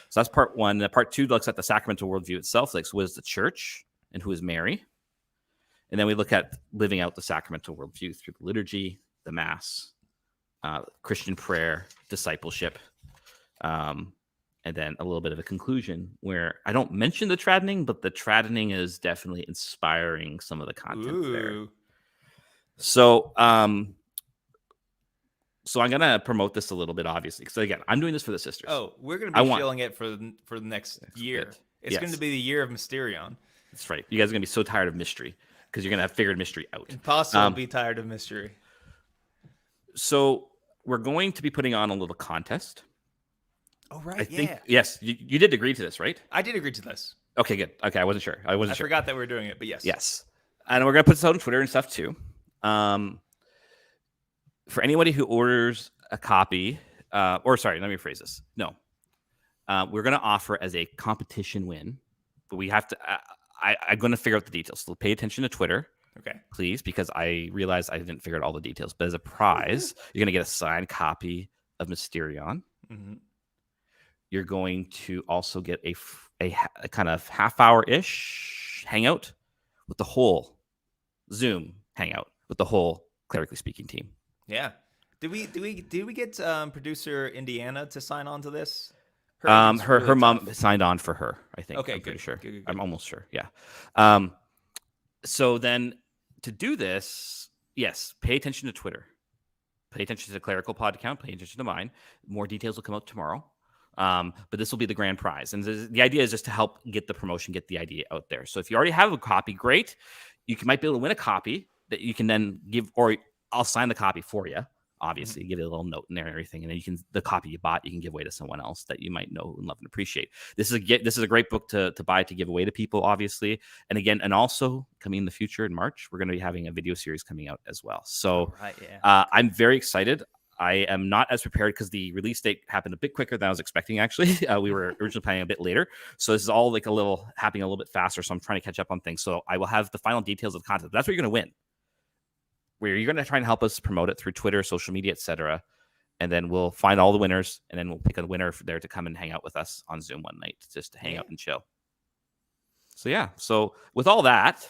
So that's part 1. Part 2 looks at the sacramental worldview itself, so what is the church and who is Mary? And then we look at living out the sacramental worldview through the liturgy, the Mass, Christian prayer, discipleship, and then a little bit of a conclusion where I don't mention the tradening, but the tradening is definitely inspiring some of the content there. So, so I'm going to promote this a little bit, obviously, because again, I'm doing this for the sisters. Oh, we're going to be shilling it for the next year. Bit. It's going to be the year of Mysterion. That's right. You guys are going to be so tired of mystery because you're going to have figured mystery out. Impossible to be tired of mystery. So we're going to be putting on a little contest. Oh, right. I think, yes, you did agree to this, right? I did agree to this. Okay, good. Okay, I wasn't sure. I forgot that we were doing it, but yes. Yes. And we're going to put this out on Twitter and stuff too. For anybody who orders a copy, let me rephrase this. No, we're going to offer as a competition win, but we have to, I'm going to figure out the details. So pay attention to Twitter, okay, please, because I realized I didn't figure out all the details. But as a prize, you're going to get a signed copy of Mysterion. Mm-hmm. You're going to also get a kind of half-hour-ish hangout with the whole Zoom hangout with the whole Clerically Speaking team. Yeah. Did we get producer Indiana to sign on to this? Her mom signed on for her, I think. Okay, I'm pretty sure. Good. I'm almost sure. Yeah. So then to do this, yes, pay attention to Twitter. Pay attention to the Clerical Pod account. Pay attention to mine. More details will come out tomorrow. But this will be the grand prize. And the idea is just to help get the promotion, get the idea out there. So if you already have a copy, great. Might be able to win a copy that you can then give, or I'll sign the copy for you. Obviously, give it a little note in there and everything, and then the copy you bought, you can give away to someone else that you might know and love and appreciate. This is a great book to buy, to give away to people, obviously. And again, and also coming in the future in March, we're going to be having a video series coming out as well. So I'm very excited. I am not as prepared because the release date happened a bit quicker than I was expecting. Actually, we were originally planning a bit later, so this is all like happening a little bit faster. So I'm trying to catch up on things. So I will have the final details of the content. That's what you're going to win. Where you're going to try and help us promote it through Twitter, social media, etc. And then we'll find all the winners, and then we'll pick a winner there to come and hang out with us on Zoom one night, just to hang out and chill. So yeah. So with all that,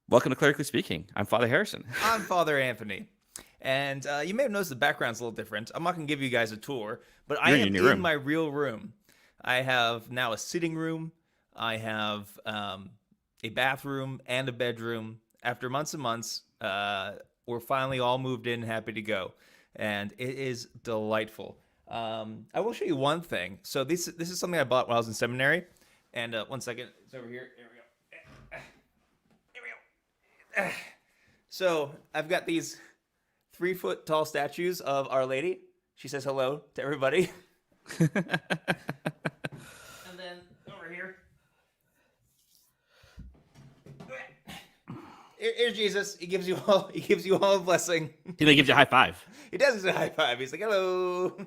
welcome to Clerically Speaking. I'm Father Harrison. I'm Father Anthony. And you may have noticed the background's a little different. I'm not going to give you guys a tour, but I am in my real room. I have now a sitting room. I have a bathroom and a bedroom. After months and months, we're finally all moved in, happy to go. And it is delightful. I will show you one thing. So this is something I bought when I was in seminary. And 1 second, it's over here. Here we go. Here we go. So I've got these 3-foot tall statues of Our Lady. She says hello to everybody. And then over here. Here's Jesus. He gives you all a blessing. He gives you a high five. He does a high five. He's like, hello.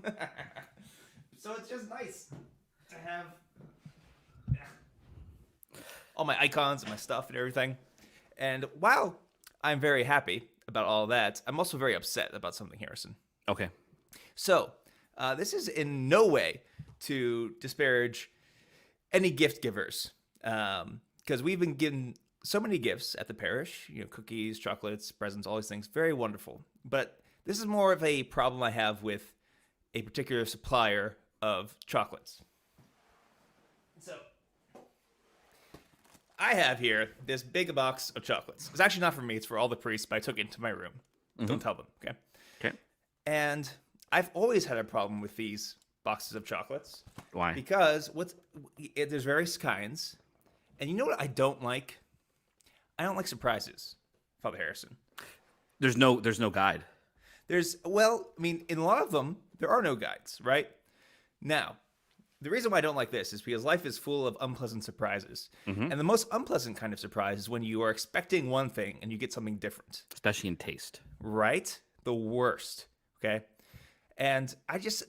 So it's just nice to have all my icons and my stuff and everything. And while I'm very happy about all that, I'm also very upset about something, Harrison. Okay. So this is in no way to disparage any gift givers, because we've been given so many gifts at the parish, cookies, chocolates, presents, all these things. Very wonderful. But this is more of a problem I have with a particular supplier of chocolates. So I have here this big box of chocolates. It's actually not for me. It's for all the priests, but I took it into my room. Mm-hmm. Don't tell them, okay? Okay. And I've always had a problem with these boxes of chocolates. Why? Because there's various kinds. And you know what I don't like? I don't like surprises, Father Harrison. There's no guide. In a lot of them, there are no guides, right? Now, the reason why I don't like this is because life is full of unpleasant surprises. Mm-hmm. And the most unpleasant kind of surprise is when you are expecting one thing and you get something different. Especially in taste. Right? The worst, okay? And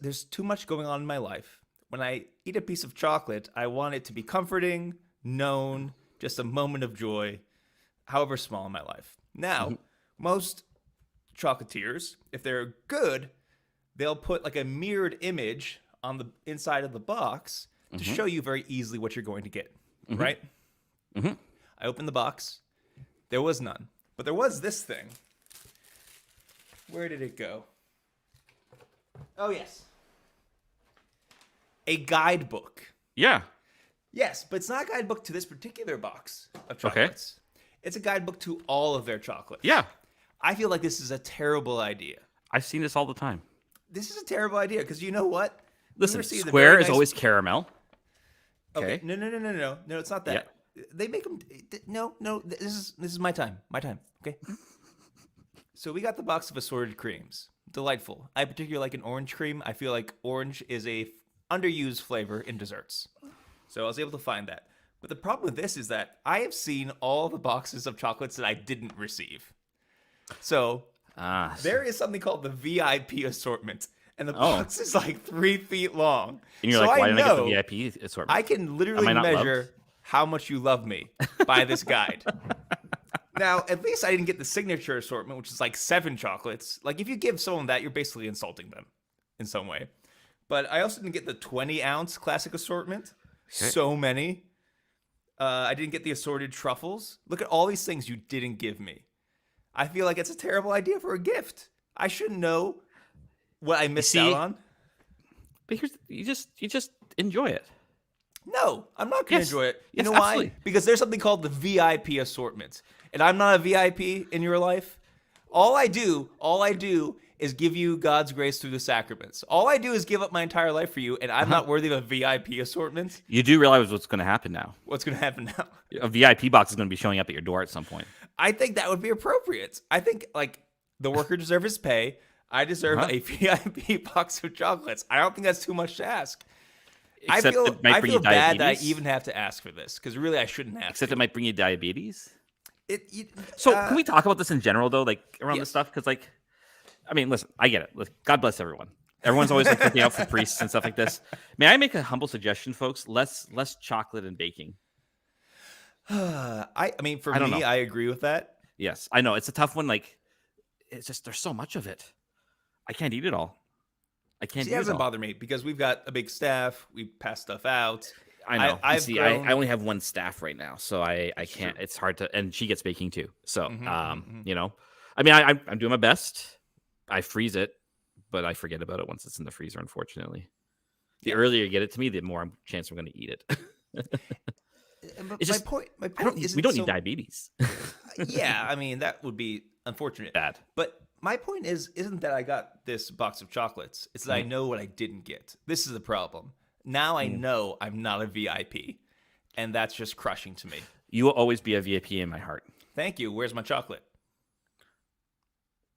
there's too much going on in my life. When I eat a piece of chocolate, I want it to be comforting, known, just a moment of joy, however small in my life. Now, most chocolatiers, if they're good, they'll put like a mirrored image on the inside of the box to show you very easily what you're going to get, right? Mm-hmm. I opened the box. There was none. But there was this thing. Where did it go? Oh, yes. A guidebook. Yeah. Yes, but it's not a guidebook to this particular box of chocolates. Okay. It's a guidebook to all of their chocolates. Yeah. I feel like this is a terrible idea. I've seen this all the time. This is a terrible idea because you know what? Listen, square is always caramel. Okay. No. No, it's not that. Yeah. They make them. No. This is my time. My time. Okay. So we got the box of assorted creams. Delightful. I particularly like an orange cream. I feel like orange is a underused flavor in desserts. So I was able to find that. But the problem with this is that I have seen all the boxes of chocolates that I didn't receive. So there is something called the VIP assortment. And the box is like 3 feet long. And you're like, why didn't I get the VIP assortment? I can literally measure how much you love me by this guide. Now, at least I didn't get the signature assortment, which is like 7 chocolates. Like, if you give someone that, you're basically insulting them in some way. But I also didn't get the 20-ounce classic assortment. Okay. So many. I didn't get the assorted truffles. Look at all these things you didn't give me. I feel like it's a terrible idea for a gift. I shouldn't know what I missed out on. But you just enjoy it. No, I'm not going to Yes. enjoy it. You Yes, know why? absolutely. Because there's something called the VIP assortment. And I'm not a VIP in your life. All I do is give you God's grace through the sacraments. All I do is give up my entire life for you, and I'm not worthy of a VIP assortment. You do realize what's going to happen now. What's going to happen now? A VIP box is going to be showing up at your door at some point. I think that would be appropriate. I think, like, the worker deserves his pay. I deserve a VIP box of chocolates. I don't think that's too much to ask. Except it might I bring feel you bad that I diabetes. even have to ask for this, because really I shouldn't have Except to. it might bring you diabetes. It, So can we talk about this in general though, like around this Yes. stuff? Because like, I mean, listen, I get it. Look, God bless everyone. Everyone's always like looking out for priests and stuff like this. May I make a humble suggestion, folks? Less chocolate and baking. I mean, for I don't me, know. I agree with that. Yes, I know it's a tough one. Like, it's just there's so much of it. I can't eat it all. I can't See, eat it it doesn't all. bother me because we've got a big staff. We pass stuff out. I know. I've See, grown- I only have one staff right now, so I can't. It's hard to, and she gets baking too. So, you know, I mean, I'm doing my best. I freeze it, but I forget about it once it's in the freezer. Unfortunately, the earlier you get it to me, the more chance I'm going to eat it. But It's just- my I point don't, is we don't need diabetes. Yeah, I mean that would be unfortunate. Bad. But my point isn't that I got this box of chocolates. It's that I know what I didn't get. This is the problem. Now I know I'm not a VIP, and that's just crushing to me. You will always be a VIP in my heart. Thank you. Where's my chocolate?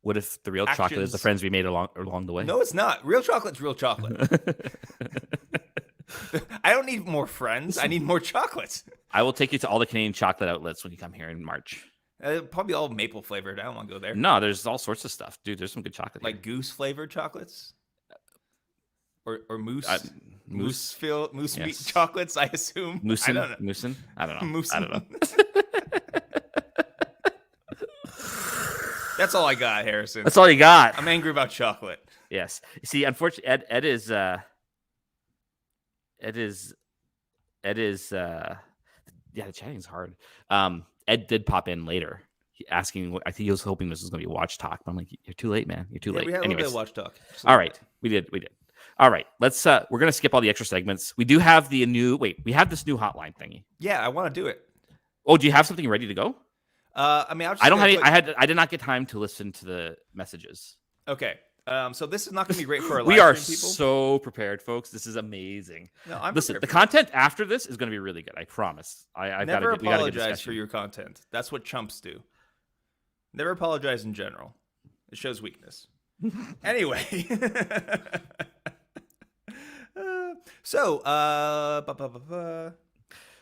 What if the real chocolate is the Actions. friends we made along the way? No, it's not. Real chocolate's real chocolate. I don't need more friends. I need more chocolates. I will take you to all the Canadian chocolate outlets when you come here in March. Probably all maple flavored. I don't want to go there. No, there's all sorts of stuff, dude. There's some good chocolate. Like goose flavored chocolates, or moose. Moose, Moose meat Yes. chocolates, I assume. I don't know. Moosin. I don't know. Moosin. I don't know. That's all I got, Harrison. That's all you got. I'm angry about chocolate. Yes. See, unfortunately, Ed is yeah, the chatting's hard. Ed did pop in later, asking. I think he was hoping this was going to be watch talk, but I'm like, you're too late, man. You're too Yeah, late. we had a little bit Anyways, of watch talk. Just a all little right, we did. All right, let's. We're gonna skip all the extra segments. We do have the new. Wait, we have this new hotline thingy. bit. Yeah, I want to do it. Oh, do you have something ready to go? I mean, I don't have any. I did not get time to listen to the messages. Okay. So this is not going to be great for our We live are stream people. so prepared, folks. This is amazing. No, I'm Listen, prepared the for content after this is going to be really good. I promise. I've got Never to. We got to get apologize discussion. for your content. That's what chumps do. Never apologize in general. It shows weakness. Anyway. So,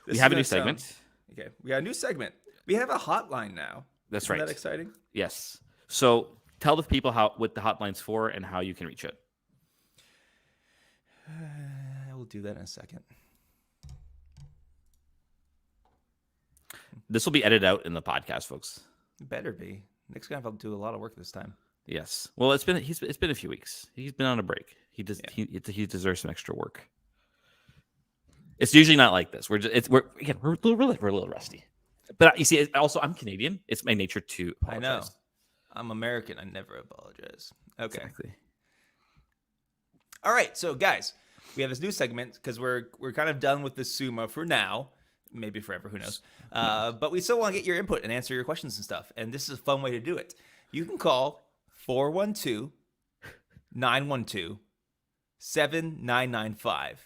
We have a new segment. Okay, we got a new segment. We have a hotline now. That's Isn't right. that exciting? Yes. So tell the people what the hotline's for and how you can reach it. I will do that in a second. This will be edited out in the podcast, folks. Better be. Nick's gonna have to do a lot of work this time. Yes. Well, it's been a few weeks. He's been on a break. He deserves some extra work. It's usually not like this. We're a little rusty. But you see, also I'm Canadian. It's my nature to apologize. I know. I'm American. I never apologize. Okay. Exactly. All right. So, guys, we have this new segment because we're kind of done with the sumo for now. Maybe forever. Who knows? But we still want to get your input and answer your questions and stuff. And this is a fun way to do it. You can call 412-912-7995.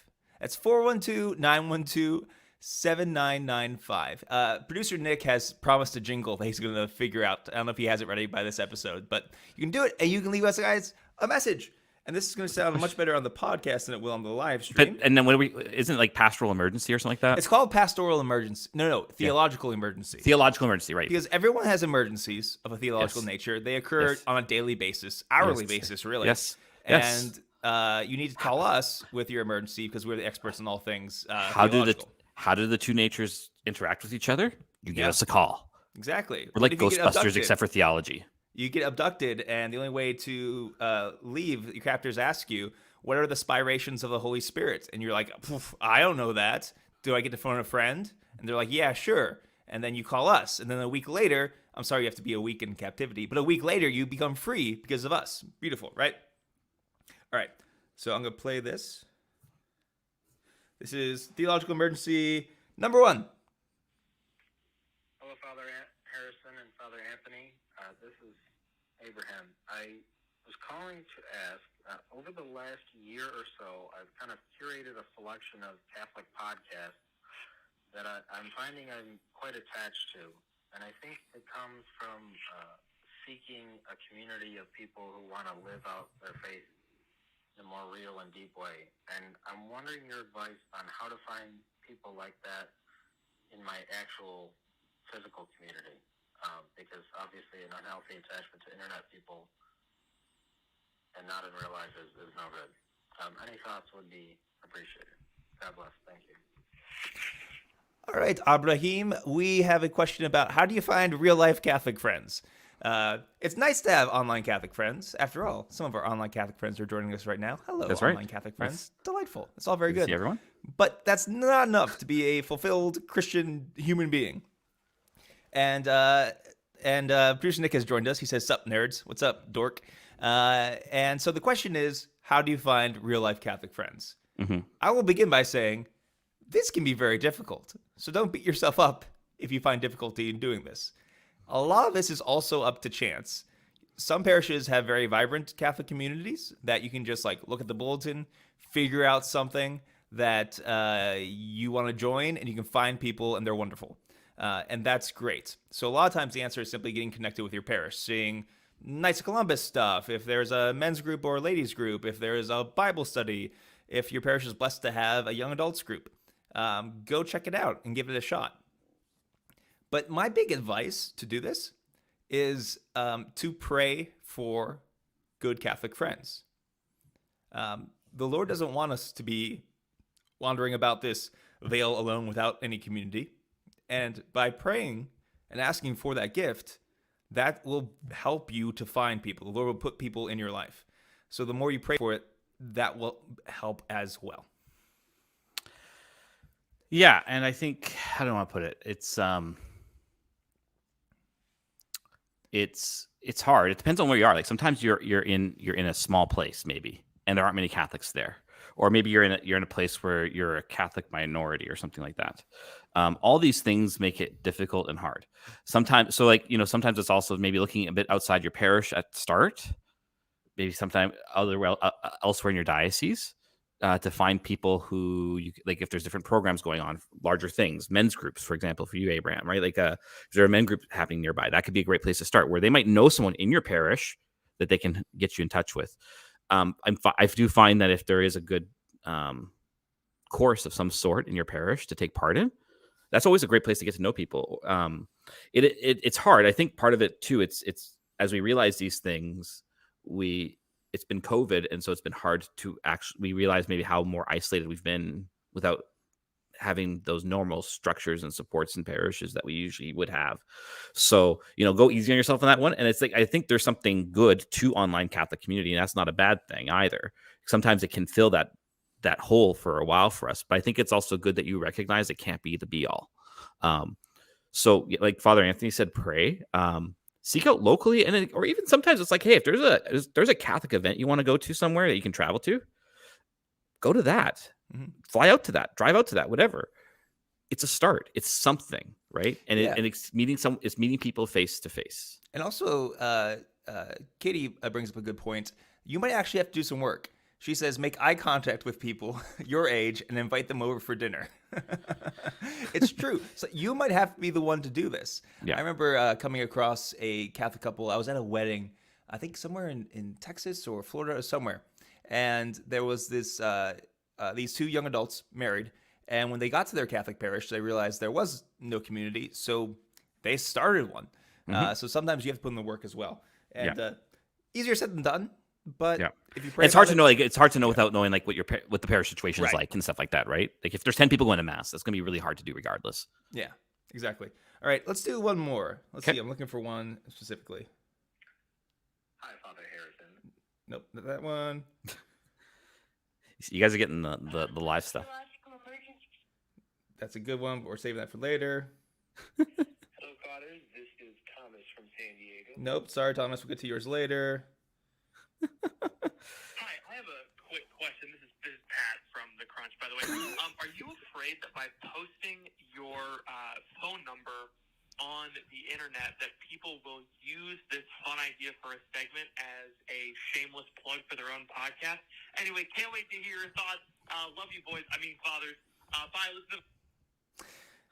That's 412-912-7995. Producer Nick has promised a jingle that he's going to figure out. I don't know if he has it ready by this episode, but you can do it, and you can leave us guys a message. And this is going to sound much better on the podcast than it will on the live stream. And then isn't it like pastoral emergency or something like that? It's called pastoral emergency. No, theological emergency. Theological emergency, right? Because everyone has emergencies of a theological Yes. nature. They occur Yes. on a daily basis, hourly Yes. basis, really. Yes. And you need to call us with your emergency because we're the experts in all things How do theological. the two natures interact with each other? You give Yeah. us a call. Exactly. We're What like if you get Ghostbusters, abducted? except for theology. You get abducted, and the only way to leave, your captors ask you, what are the spirations of the Holy Spirit? And you're like, I don't know that. Do I get to phone a friend? And they're like, yeah, sure. And then you call us. And then a week later, I'm sorry you have to be a week in captivity, but a week later, you become free because of us. Beautiful, right? All right. So I'm going to play this. This is Theological Emergency number 1. Hello, Father Harrison and Father Anthony. This is Abraham. I was calling to ask, over the last year or so, I've kind of curated a selection of Catholic podcasts that I'm finding I'm quite attached to. And I think it comes from seeking a community of people who want to live out their faith in a more real and deep way. And I'm wondering your advice on how to find people like that in my actual physical community, because obviously an unhealthy attachment to internet people and not in real life is no good. Any thoughts would be appreciated. God bless. Thank you. All right, Abraham, we have a question about how do you find real-life Catholic friends? It's nice to have online Catholic friends. After all, some of our online Catholic friends are joining us right now. Hello, That's online right. Catholic friends. Delightful. It's all very Good to good. see everyone. But that's not enough to be a fulfilled Christian human being. And producer Nick has joined us. He says, "Sup, nerds? What's up, dork?" And so the question is, how do you find real-life Catholic friends? Mm-hmm. I will begin by saying, this can be very difficult. So don't beat yourself up if you find difficulty in doing this. A lot of this is also up to chance. Some parishes have very vibrant Catholic communities that you can just like look at the bulletin, figure out something that you want to join, and you can find people, and they're wonderful. And that's great. So a lot of times the answer is simply getting connected with your parish, seeing Knights of Columbus stuff, if there's a men's group or a ladies group, if there's a Bible study, if your parish is blessed to have a young adults group. Go check it out and give it a shot. But my big advice to do this is to pray for good Catholic friends. The Lord doesn't want us to be wandering about this veil alone without any community. And by praying and asking for that gift, that will help you to find people. The Lord will put people in your life. So the more you pray for it, that will help as well. Yeah, and I think, how do I want to put it? It's hard. It depends on where you are. Like sometimes you're in a small place maybe, and there aren't many Catholics there, or maybe you're in a place where you're a Catholic minority or something like that. All these things make it difficult and hard. Sometimes, sometimes it's also maybe looking a bit outside your parish at the start, maybe sometime elsewhere in your diocese. To find people who you like, if there's different programs going on, larger things, men's groups, for example, for you, Abraham, right? Like, is there a men's group happening nearby? That could be a great place to start, where they might know someone in your parish that they can get you in touch with. I do find that if there is a good course of some sort in your parish to take part in, that's always a great place to get to know people. It's hard. I think part of it too. It's as we realize these things, it's been COVID, and so it's been hard to we realize maybe how more isolated we've been without having those normal structures and supports in parishes that we usually would have. So, go easy on yourself on that one. And it's like, I think there's something good to online Catholic community, and that's not a bad thing either. Sometimes it can fill that hole for a while for us, but I think it's also good that you recognize it can't be the be all. So like Father Anthony said, pray, seek out locally, or even sometimes it's like, hey, if there's a Catholic event you want to go to somewhere that you can travel to, go to that. Mm-hmm. Fly out to that, drive out to that, whatever. It's a start. It's something, right? And it's meeting people face to face. And also, Katie brings up a good point. You might actually have to do some work. She says, make eye contact with people your age and invite them over for dinner. It's true. So you might have to be the one to do this. Yeah. I remember coming across a Catholic couple. I was at a wedding, I think somewhere in Texas or Florida or somewhere. And there was these two young adults married. And when they got to their Catholic parish, they realized there was no community. So they started one. Mm-hmm. So sometimes you have to put in the work as well. And easier said than done. But if you pray, it's hard to know. Like, it's hard to know without knowing like what the parish situation is like and stuff like that, right? Like if there's 10 people going to mass, that's gonna be really hard to do regardless. Yeah, exactly. All right, let's do one more. Let's see. I'm looking for one specifically. Hi, Father Harrison. Nope, not that one. You guys are getting the live stuff. That's a good one, but we're saving that for later. Hello, Fathers. This is Thomas from San Diego. Nope, sorry, Thomas. We'll get to yours later. Hi, I have a quick question. This is Pat from The Crunch, by the way. Are afraid that by posting your phone number on the internet that people will use this fun idea for a segment as a shameless plug for their own podcast. Anyway, can't wait to hear your thoughts. Love you, boys. I mean, fathers. Bye. Listen to...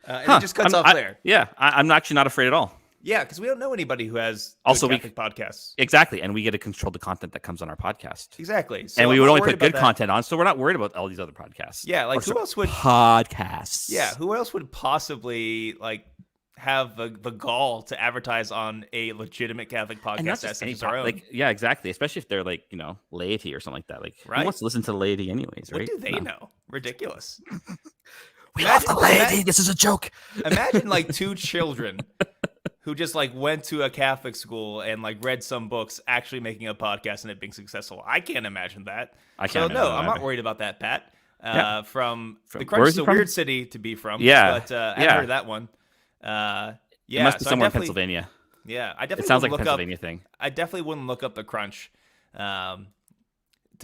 And it just cuts off there. I'm actually not afraid at all. Yeah, because we don't know anybody who has also Catholic podcasts. Exactly, and we get to control the content that comes on our podcast. Exactly. So and we I'm would not only worried put good about that. content on, so we're not worried about all these other podcasts. Yeah, like who else would podcasts? Yeah, who else would possibly like have the gall to advertise on a legitimate Catholic podcast And not such just any as our own? like, yeah, exactly. Especially if they're like, you know, laity or something like that. Like, Right? who wants to listen to laity anyways, What right? do they know? Ridiculous. We love the laity. This is a joke. Imagine like two children who just like went to a Catholic school and like read some books, actually making a podcast and it being successful. I can't imagine that. I So can't. no, imagine I'm that not either. worried about that, Pat. Yeah. From the where Crunch is is he a from? weird city to be from. Yeah, But I yeah. haven't heard of that one. It must be so I somewhere in definitely- Pennsylvania. Yeah, I definitely It sounds like a wouldn't Pennsylvania thing. I definitely wouldn't look up the Crunch to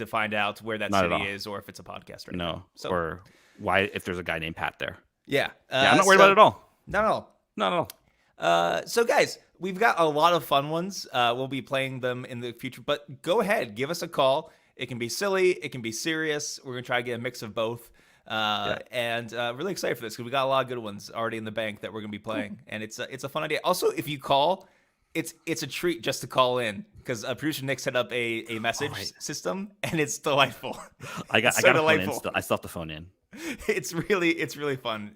find out where that Not at city all. is or if it's a podcast or No, anything. So, or why if there's a guy named Pat there? yeah. Yeah, I'm not worried about it at all. Not at all. Not at all. So, guys, we've got a lot of fun ones. We'll be playing them in the future, but go ahead, give us a call. It can be silly, it can be serious. We're gonna try to get a mix of both. And really excited for this because we got a lot of good ones already in the bank that we're gonna be playing, and it's a fun idea. Also, if you call, it's a treat just to call in because producer Nick set up a message system, and it's delightful. I got It's a so phone in delightful. still. I still have to phone in. It's really fun,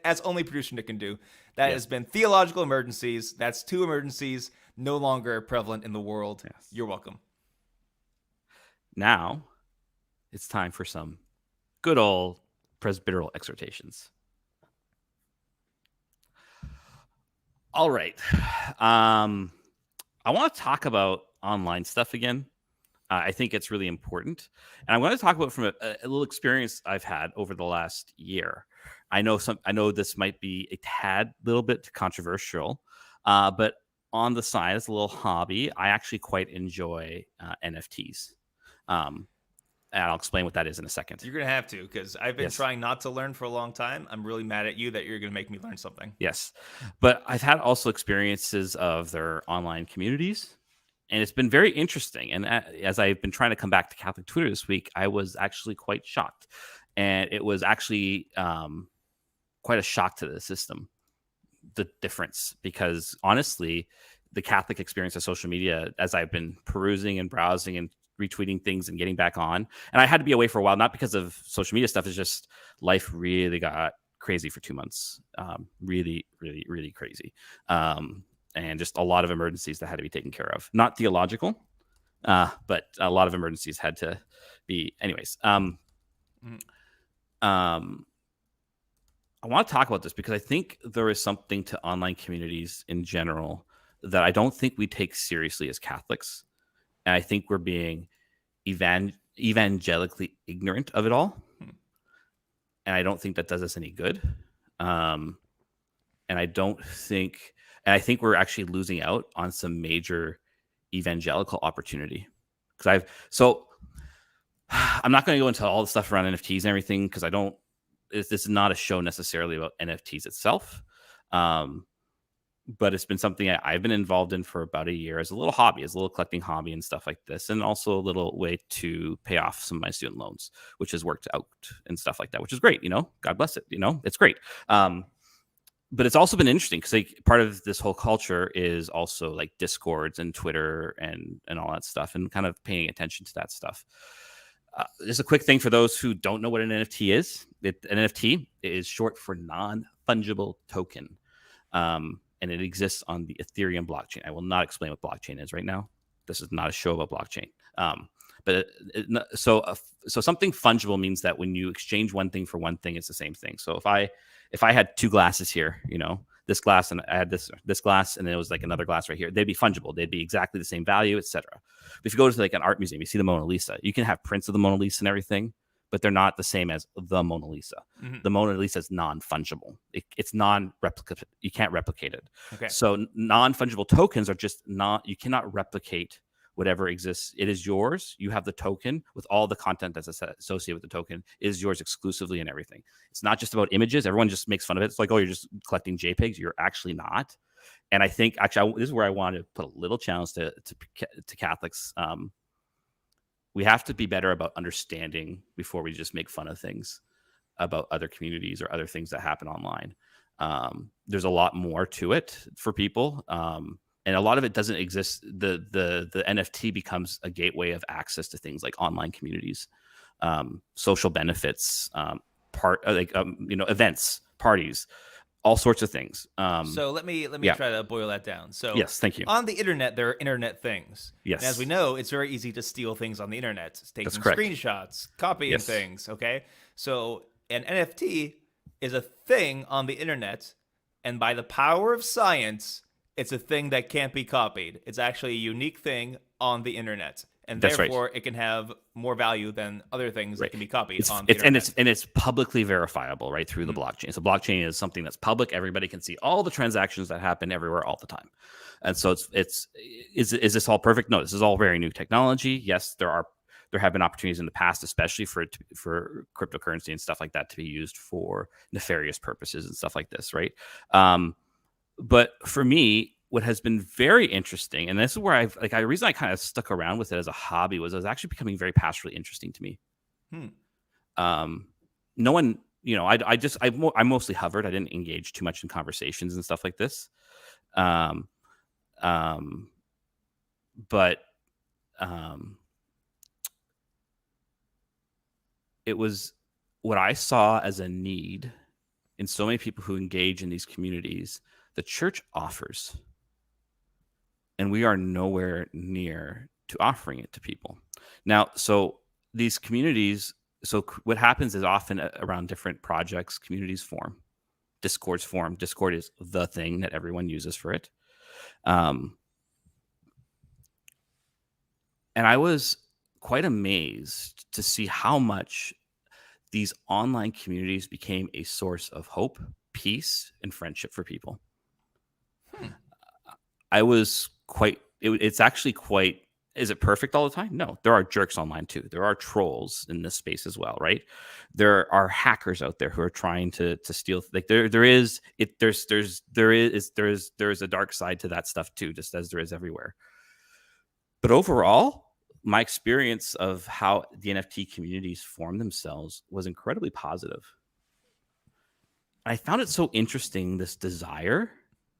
as only producer Nick can do. That Yeah. has been Theological Emergencies. That's 2 emergencies no longer prevalent in the world. Yes. You're welcome. Now, it's time for some good old presbyteral exhortations. All right. I want to talk about online stuff again. I think it's really important. And I want to talk about from a little experience I've had over the last year. I know this might be a tad little bit controversial, but on the side, as a little hobby, I actually quite enjoy NFTs. And I'll explain what that is in a second. You're going to have to because I've been Yes. trying not to learn for a long time. I'm really mad at you that you're going to make me learn something. Yes. But I've had also experiences of their online communities, and it's been very interesting. And as I've been trying to come back to Catholic Twitter this week, I was actually quite shocked. And it was actually quite a shock to the system, the difference, because honestly, the Catholic experience of social media, as I've been perusing and browsing and retweeting things and getting back on, and I had to be away for a while, not because of social media stuff, it's just life really got crazy for 2 months. Really crazy. And just a lot of emergencies that had to be taken care of. Not theological, but a lot of emergencies had to be. Anyways, I want to talk about this because I think there is something to online communities in general that I don't think we take seriously as Catholics. And I think we're being evangelically ignorant of it all. And I don't think that does us any good. And I think we're actually losing out on some major evangelical opportunity. I'm not going to go into all the stuff around NFTs and everything because this is not a show necessarily about NFTs itself. But it's been something I've been involved in for about a year as a little hobby, as a little collecting hobby and stuff like this. And also a little way to pay off some of my student loans, which has worked out and stuff like that, which is great. God bless it. It's great. But it's also been interesting because part of this whole culture is also like Discords and Twitter and all that stuff, and kind of paying attention to that stuff. Just a quick thing for those who don't know what an NFT is. An NFT is short for non-fungible token. And it exists on the Ethereum blockchain. I will not explain what blockchain is right now. This is not a show about blockchain. So something fungible means that when you exchange one thing for one thing, it's the same thing. So if I had 2 glasses here, this glass and I had this glass and then it was like another glass right here, they'd be fungible. They'd be exactly the same value, etc. But if you go to like an art museum, you see the Mona Lisa, you can have prints of the Mona Lisa and everything, but they're not the same as the Mona Lisa. Mm-hmm. The Mona Lisa is non-fungible. It's non-replicable. You can't replicate it. Okay. So non-fungible tokens are just you cannot replicate whatever exists, it is yours. You have the token with all the content that's associated with the token is yours exclusively and everything. It's not just about images. Everyone just makes fun of it. It's like, oh, you're just collecting JPEGs. You're actually not. And I think actually this is where I want to put a little challenge to Catholics. We have to be better about understanding before we just make fun of things about other communities or other things that happen online. There's a lot more to it for people. And a lot of it doesn't exist. The NFT becomes a gateway of access to things like online communities, social benefits, events, parties, all sorts of things. So let me try to boil that down. So yes, thank you. On the internet, there are internet things. Yes. And as we know, it's very easy to steal things on the internet. It's taking correct. screenshots, copying Yes. things. Okay. So an NFT is a thing on the internet, and by the power of science, it's a thing that can't be copied. It's actually a unique thing on the internet, and That's right. therefore it can have more value than other things that can be copied It's, on the it's internet. and it's publicly verifiable, right, through the blockchain. So blockchain is something that's public. Everybody can see all the transactions that happen everywhere all the time. And so is this all perfect? No, this is all very new technology. Yes, there have been opportunities in the past, especially for cryptocurrency and stuff like that, to be used for nefarious purposes and stuff like this, right? But for me, what has been very interesting, and this is where the reason I kind of stuck around with it as a hobby was it was actually becoming very pastorally interesting to me. No one, I mostly hovered. I didn't engage too much in conversations and stuff like this. But it was what I saw as a need in so many people who engage in these communities. The church offers, and we are nowhere near to offering it to people. Now, so these communities, so what happens is often around different projects, communities form, Discords form. Discord is the thing that everyone uses for it. And I was quite amazed to see how much these online communities became a source of hope, peace, and friendship for people. I was it's actually quite, is it perfect all the time? No, there are jerks online too. There are trolls in this space as well, right? There are hackers out there who are trying to steal. Like there's a dark side to that stuff too, just as there is everywhere. But overall, my experience of how the NFT communities form themselves was incredibly positive. I found it so interesting, this desire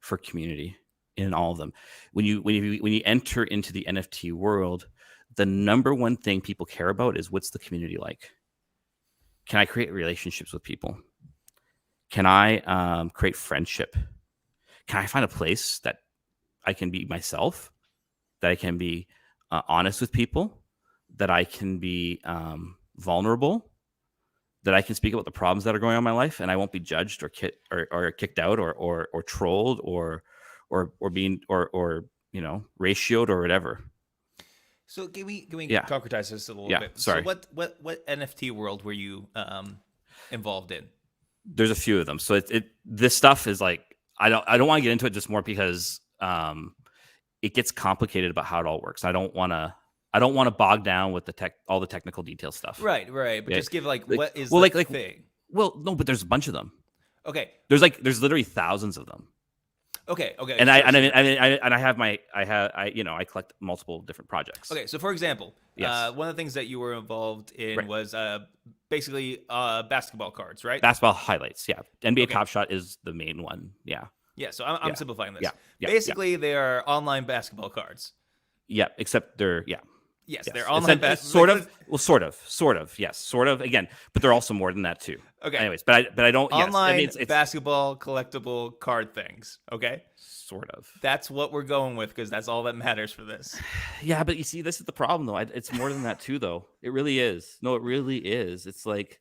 for community in all of them. When you enter into the NFT world, the number one thing people care about is, what's the community like? Can I create relationships with people? Can I create friendship? Can I find a place that I can be myself, that I can be honest with people, that I can be vulnerable, that I can speak about the problems that are going on in my life, and I won't be judged or kicked out or trolled or being ratioed or whatever. So can we concretize this a little bit? Sorry. So what NFT world were you involved in? There's a few of them. So this stuff is like, I don't want to get into it just more because it gets complicated about how it all works. I don't want to bog down with all the technical detail stuff. Right. But just give what is the thing? Well, no, but there's a bunch of them. Okay. There's literally thousands of them. Okay. And I collect multiple different projects. Okay, so for example, Yes. one of the things that you were involved in was basically basketball cards, right? Basketball highlights, yeah. NBA Top Shot is the main one, yeah. Yeah, so I'm simplifying this. Yeah. Basically, they are online basketball cards. Yeah, except they're, yeah. Yes, Yes. they're online sort of, yes, sort of, again, but they're also more than that too. Okay. Anyways, but I don't, online yes. It's basketball collectible card things, okay? sort of. That's what we're going with because that's all that matters for this. Yeah, but you see, this is the problem though. It's more than that too, though. It really is. No, it really is. It's like,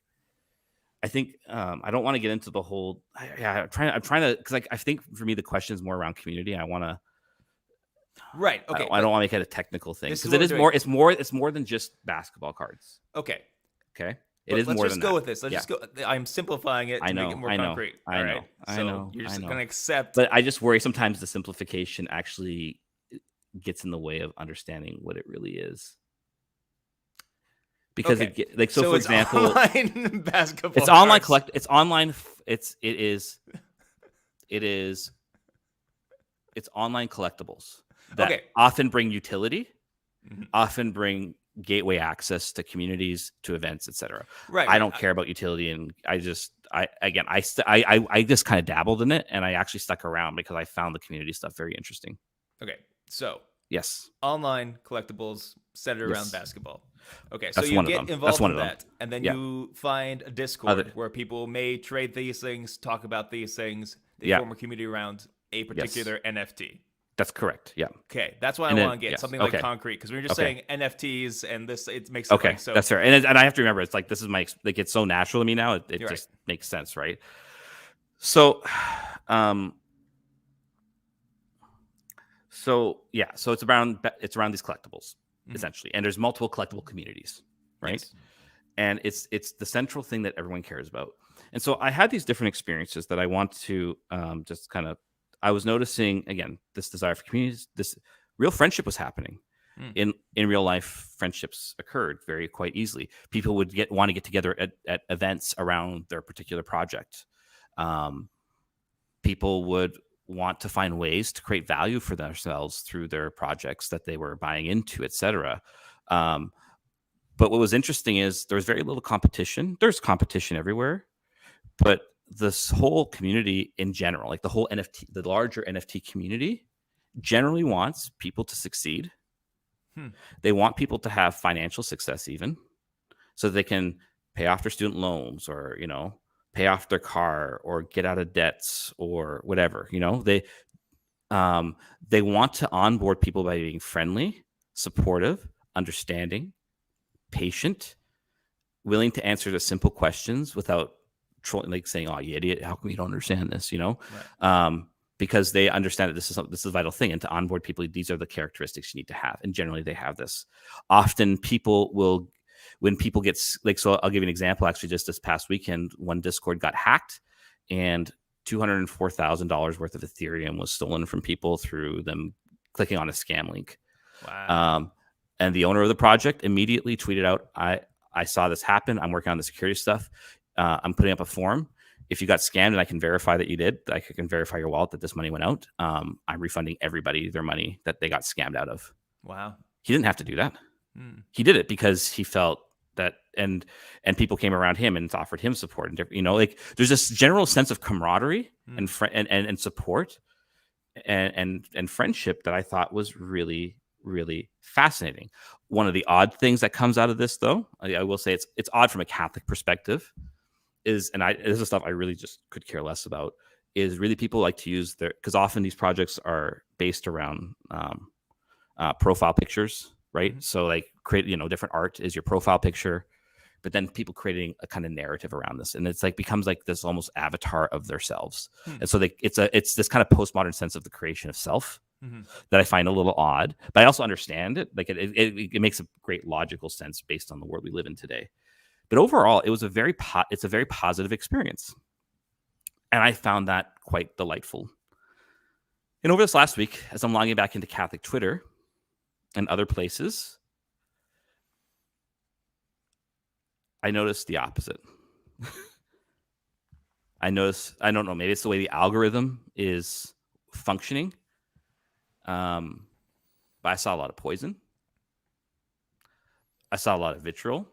I think I don't want to get into the whole. I'm trying to, because I think for me the question is more around community. I want to. Right. Okay. I don't want to make it a technical thing This is because what it is we're more. doing. It's more than just basketball cards. Okay. Okay. But It is let's more just than go that. with this. Let's just go. I'm simplifying it to make it more concrete. I know. So you're just going to accept. But I just worry sometimes the simplification actually gets in the way of understanding what it really is. Because Okay. so for it's example, online basketball. it's online cards. it's online it's online collectibles that Okay. often bring utility, Mhm. often bring gateway access to communities, to events, etc. Right. I don't care about utility, and I just kind of dabbled in it, and I actually stuck around because I found the community stuff very interesting. Okay. So Yes, online collectibles centered around yes, basketball. Okay, so that's you one of get them. That's involved one in of them. that, and then Yeah. you find a Discord Other- where people may trade these things, talk about these things. They Yeah. form a community around a particular NFT. That's correct. Yeah. Okay, that's why And I then- want to get yes, something like okay. concrete, because when you're just Okay. saying NFTs and this, it makes it Okay, like so. that's fair. And I have to remember, it's like this is like it's so natural to me now. It You're just makes sense, right? So, so it's around these collectibles essentially, and there's multiple collectible communities, right? Yes. And it's the central thing that everyone cares about. And so I had these different experiences that I want to just kind of. I was noticing again this desire for communities, this real friendship was happening. In real life, friendships occurred quite easily. People would want to get together at events around their particular project. People would want to find ways to create value for themselves through their projects that they were buying into, etc. But what was interesting is there was very little competition. There's competition everywhere, but this whole community in general, like the whole NFT, the larger NFT community, generally wants people to succeed. They want people to have financial success, even so that they can pay off their student loans, or pay off their car, or get out of debts, or whatever. They want to onboard people by being friendly, supportive, understanding, patient, willing to answer the simple questions without trolling, like saying, "Oh, you idiot! How come you don't understand this?" Right. Because they understand that this is a vital thing, and to onboard people, these are the characteristics you need to have, and generally they have this. Often, when people get like, so I'll give you an example. Actually, just this past weekend, one Discord got hacked, and $204,000 worth of Ethereum was stolen from people through them clicking on a scam link. Wow. And the owner of the project immediately tweeted out, I saw this happen. I'm working on the security stuff. I'm putting up a form. If you got scammed and I can verify that you did, I can verify your wallet that this money went out. I'm refunding everybody their money that they got scammed out of. Wow. He didn't have to do that. He did it because he felt that, and people came around him and offered him support. And like there's this general sense of camaraderie and support and friendship that I thought was really, really fascinating. One of the odd things that comes out of this, though, I will say it's odd from a Catholic perspective, this is stuff I really just could care less about, is really people like to use because often these projects are based around profile pictures, right? So like create, different art is your profile picture, but then people creating a kind of narrative around this, and it's like becomes like this almost avatar of themselves. And so it's this kind of postmodern sense of the creation of self that I find a little odd, but I also understand it. Like it makes a great logical sense based on the world we live in today. But overall, it's a very positive experience, and I found that quite delightful. And over this last week, as I'm logging back into Catholic Twitter and other places, I noticed the opposite. I don't know, maybe it's the way the algorithm is functioning. But I saw a lot of poison. I saw a lot of vitriol.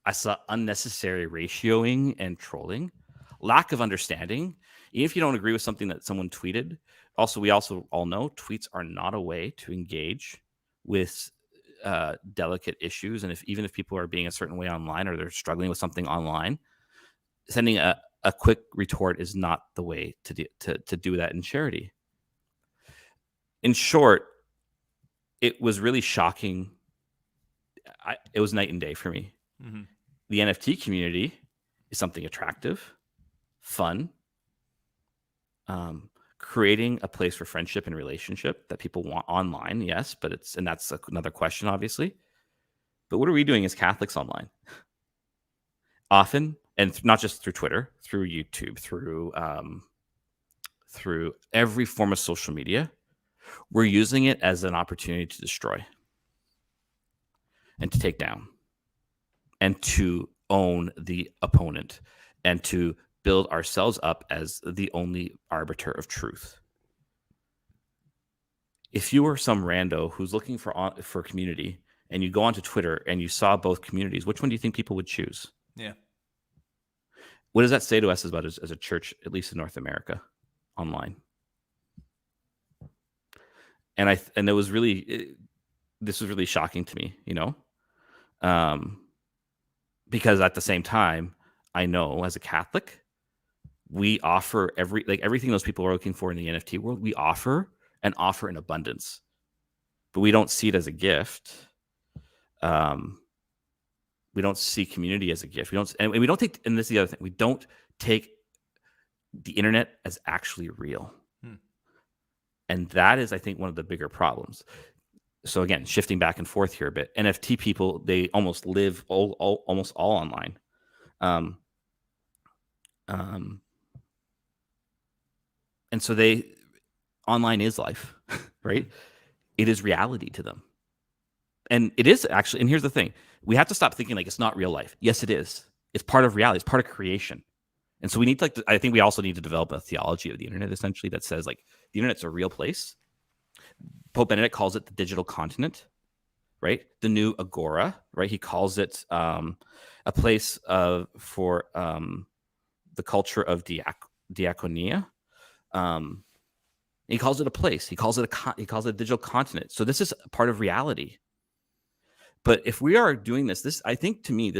I saw unnecessary ratioing and trolling, lack of understanding. Even if you don't agree with something that someone tweeted, we also all know tweets are not a way to engage with delicate issues. And even if people are being a certain way online, or they're struggling with something online, sending a quick retort is not the way to do that in charity. In short, it was really shocking. It was night and day for me. The NFT community is something attractive, fun, creating a place for friendship and relationship that people want online. Yes, but that's another question, obviously. But what are we doing as Catholics online? Often, and not just through Twitter, through YouTube, through every form of social media, We're using it as an opportunity to destroy and to take down and to own the opponent and to build ourselves up as the only arbiter of truth. If you were some rando who's looking for community and you go onto Twitter and you saw both communities, which one do you think people would choose? Yeah. What does that say to us about as a church, at least in North America, online? And it was really, this was really shocking to me, because at the same time, I know as a Catholic, we offer everything those people are looking for in the NFT world. We offer in abundance, but we don't see it as a gift. We don't see community as a gift. We don't take, and this is the other thing, we don't take the internet as actually real. And that is, I think, one of the bigger problems. So again, shifting back and forth here a bit, NFT people, they almost live almost all online. And so online is life, right? It is reality to them. And it is actually, and here's the thing, we have to stop thinking like it's not real life. Yes, it is. It's part of reality. It's part of creation. And so we need to, I think we also need to develop a theology of the internet, essentially, that says like the internet's a real place. Pope Benedict calls it the digital continent, right? The new agora, right? He calls it a place for the culture of diaconia. He calls it a place. He calls it a digital continent. So this is part of reality. But if we are doing this, I think to me,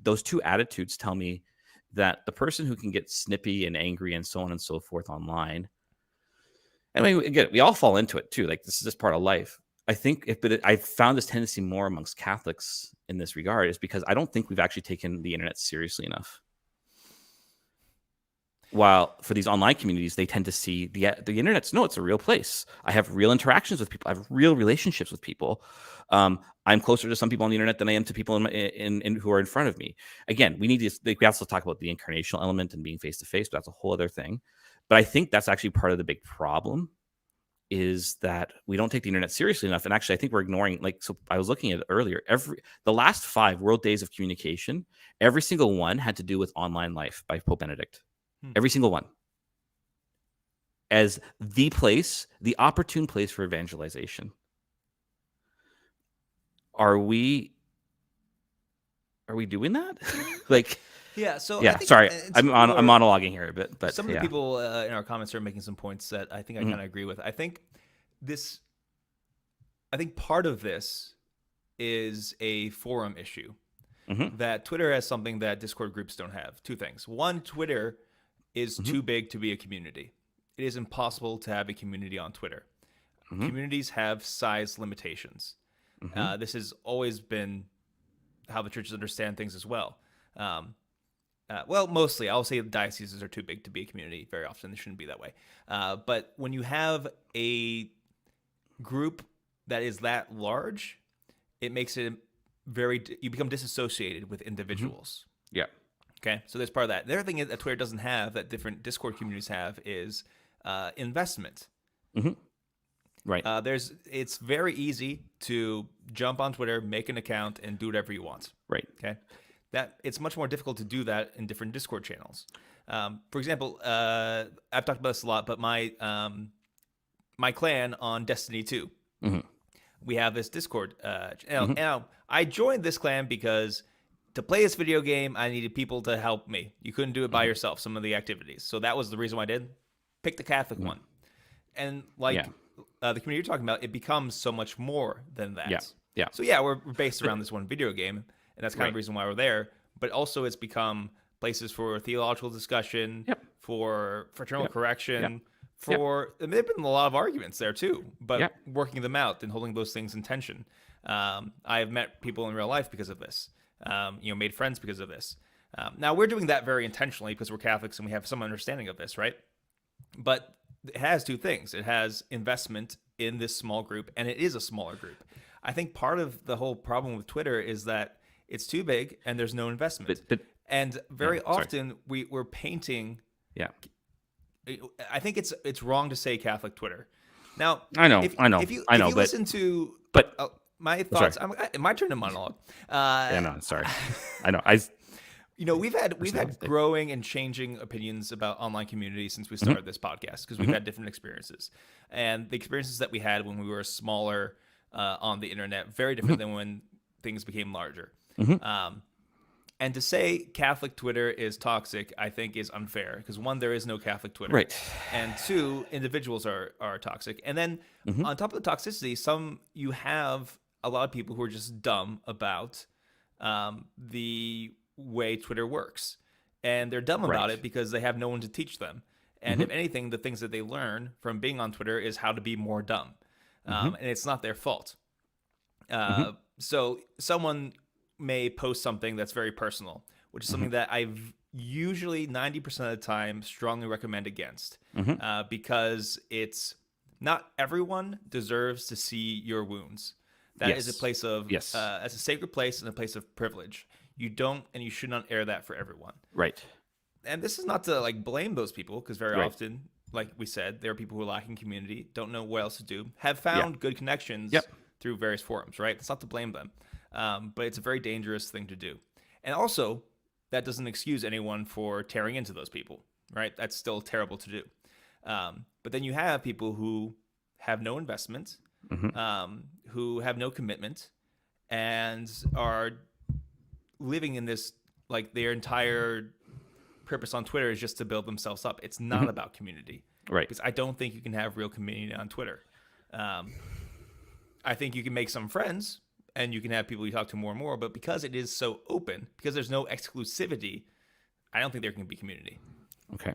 those two attitudes tell me that the person who can get snippy and angry and so on and so forth online, and again, we all fall into it too. Like this is just part of life. I think I found this tendency more amongst Catholics in this regard is because I don't think we've actually taken the internet seriously enough. While for these online communities, they tend to see the internet's it's a real place. I have real interactions with people. I have real relationships with people. I'm closer to some people on the internet than I am to people in who are in front of me. Again, we also talk about the incarnational element and being face to face, but that's a whole other thing. But I think that's actually part of the big problem is that we don't take the internet seriously enough. And actually, I think we're ignoring, so I was looking at it earlier, the last 5 World Days of Communication, every single one had to do with online life by Pope Benedict. Every single one. As the opportune place for evangelization. Are we doing that? Yeah. So yeah. Sorry, I'm monologuing here a bit, but some of the people in our comments are making some points that I think I kind of agree with. I think part of this is a forum issue. That Twitter has something that Discord groups don't have. 2 things. One, Twitter is too big to be a community. It is impossible to have a community on Twitter. Communities have size limitations. This has always been how the churches understand things as well. Well, mostly, I'll say dioceses are too big to be a community very often. They shouldn't be that way. But when you have a group that is that large, it makes it you become disassociated with individuals. Yeah. Okay, so there's part of that. The other thing that Twitter doesn't have that different Discord communities have is investment. Right. It's very easy to jump on Twitter, make an account, and do whatever you want. Right. Okay. It's much more difficult to do that in different Discord channels. For example, I've talked about this a lot, but my clan on Destiny 2, we have this Discord channel. Now, I joined this clan because to play this video game, I needed people to help me. You couldn't do it by yourself, some of the activities. So that was the reason why I did. Pick the Catholic one. And the community you're talking about, it becomes so much more than that. Yeah. So we're based around this one video game, and that's kind of the reason why we're there. But also it's become places for theological discussion, for fraternal correction, and there have been a lot of arguments there too, but working them out and holding those things in tension. I have met people in real life because of this. Made friends because of this. Now we're doing that very intentionally because we're Catholics and we have some understanding of this, right? But it has 2 things. It has investment in this small group, and it is a smaller group. I think part of the whole problem with Twitter is that it's too big and there's no investment. And very often we're painting. Yeah. I think it's wrong to say Catholic Twitter. Now, I know, if, I know, if you I know, if you but listen to but my sorry. thoughts, my turn to monologue. Yeah, no, sorry. I know. I We've Personally, had growing and changing opinions about online community since we started this podcast because we've had different experiences, and the experiences that we had when we were smaller on the internet very different than when things became larger. And to say Catholic Twitter is toxic, I think, is unfair because one, there is no Catholic Twitter, Right. and two, individuals are toxic. And then on top of the toxicity, you have a lot of people who are just dumb about the way Twitter works, and they're dumb about Right. it because they have no one to teach them. And if anything, the things that they learn from being on Twitter is how to be more dumb, and it's not their fault. So someone may post something that's very personal, which is something that I've usually 90% of the time strongly recommend against, because it's not everyone deserves to see your wounds. That is a place of as a sacred place and a place of privilege. You don't and you should not air that for everyone. Right. And this is not to like blame those people because very often, like we said, there are people who are lacking community, don't know what else to do, have found good connections through various forums, right? It's not to blame them, but it's a very dangerous thing to do. And also, that doesn't excuse anyone for tearing into those people, right? That's still terrible to do. But then you have people who have no investment, who have no commitment, and are living in this, like their entire purpose on Twitter is just to build themselves up. It's not about community. Right. Because I don't think you can have real community on Twitter. I think you can make some friends and you can have people you talk to more and more, but because it is so open, because there's no exclusivity, I don't think there can be community. Okay.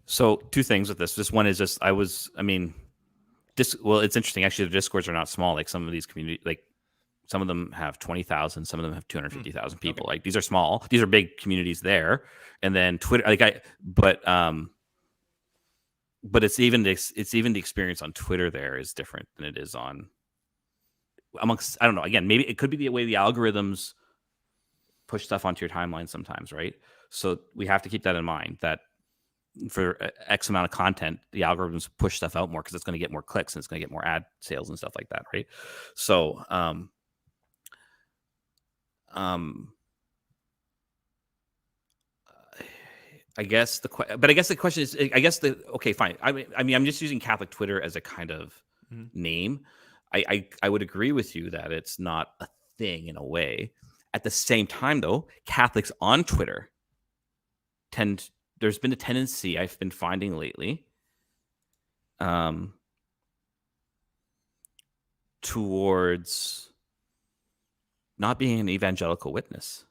So two things with this. This one is just it's interesting. Actually, the Discords are not small. Like some of these community, like some of them have 20,000, some of them have 250,000 people. Okay. Like these are small. These are big communities there. And then Twitter, but it's even the experience on Twitter there is different than it is on amongst, I don't know. Again, maybe it could be the way the algorithms push stuff onto your timeline sometimes, right? So we have to keep that in mind that for X amount of content, the algorithms push stuff out more because it's going to get more clicks and it's going to get more ad sales and stuff like that, right? So, I guess the question is, okay, fine. I mean, I'm just using Catholic Twitter as a kind of name. I would agree with you that it's not a thing in a way. At the same time, though, Catholics on Twitter there's been a tendency I've been finding lately, towards not being an evangelical witness.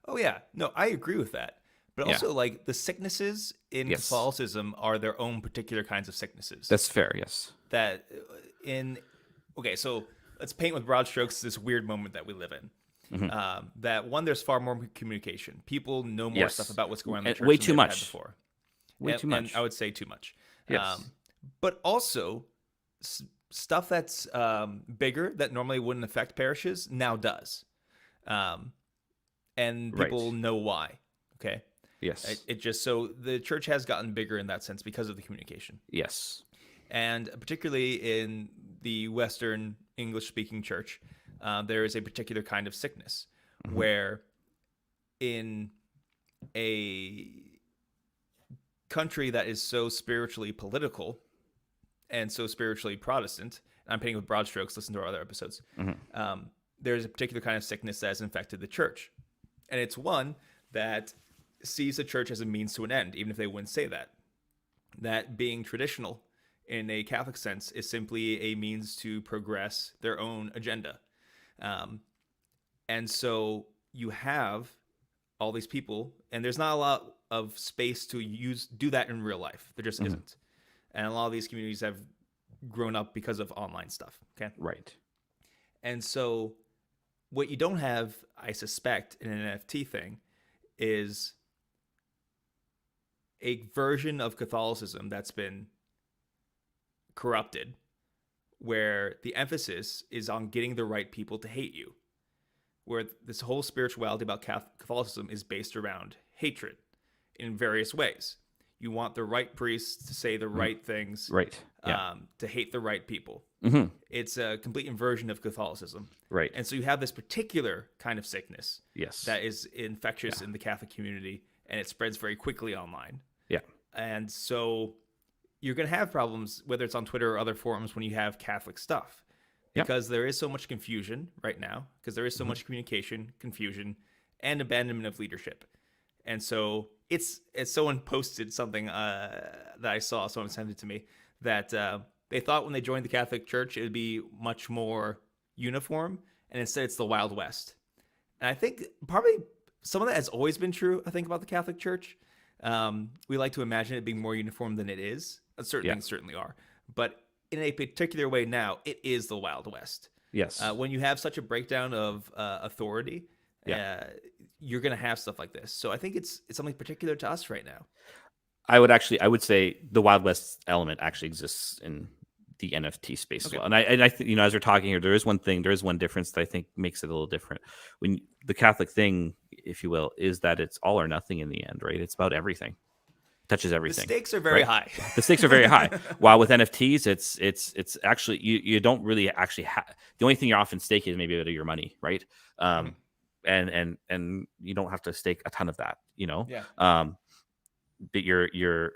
Oh yeah, no, I agree with that. But also, like the sicknesses in Catholicism are their own particular kinds of sicknesses. That's fair. Yes. So let's paint with broad strokes this weird moment that we live in. That one, there's far more communication. People know more stuff about what's going on in the church way than too they've much. had before. Too much. And I would say too much. Yes. But also, stuff that's bigger that normally wouldn't affect parishes now does. And people know why. Okay. Yes. It just so the church has gotten bigger in that sense because of the communication. Yes. And particularly in the Western English-speaking church, there is a particular kind of sickness where in a country that is so spiritually political and so spiritually Protestant, and I'm painting with broad strokes, listen to our other episodes, there's a particular kind of sickness that has infected the church. And it's one that sees the church as a means to an end, even if they wouldn't say that. That being traditional in a Catholic sense is simply a means to progress their own agenda. And so you have all these people, and there's not a lot of space to do that in real life. There just isn't. And a lot of these communities have grown up because of online stuff. Okay. Right. And so what you don't have, I suspect, in an NFT thing is a version of Catholicism that's been corrupted, where the emphasis is on getting the right people to hate you, where this whole spirituality about Catholicism is based around hatred in various ways. You want the right priests to say the right things, Right. Yeah. to hate the right people. Mm-hmm. It's a complete inversion of Catholicism. Right. And so you have this particular kind of sickness Yes. that is infectious in the Catholic community, and it spreads very quickly online. Yeah. And so you're going to have problems, whether it's on Twitter or other forums, when you have Catholic stuff, Yep. because there is so much confusion right now, because there is so much communication, confusion, and abandonment of leadership. And so it's someone posted something that I saw, someone sent it to me, that they thought when they joined the Catholic Church it would be much more uniform, and instead it's the Wild West. And I think probably some of that has always been true, I think, about the Catholic Church. We like to imagine it being more uniform than it is. Certain things certainly are. But in a particular way now, it is the Wild West. Yes. When you have such a breakdown of authority, you're going to have stuff like this. So I think it's something particular to us right now. I would say the Wild West element actually exists in the NFT space as well. And I think, as we're talking here, there is one difference that I think makes it a little different. When the Catholic thing, if you will, is that it's all or nothing in the end, right? It's about everything. Touches everything. The stakes are very high. The stakes are very high. While with NFTs, it's actually you don't really actually have, the only thing you're often staking is maybe a bit of your money, right? And you don't have to stake a ton of that, but your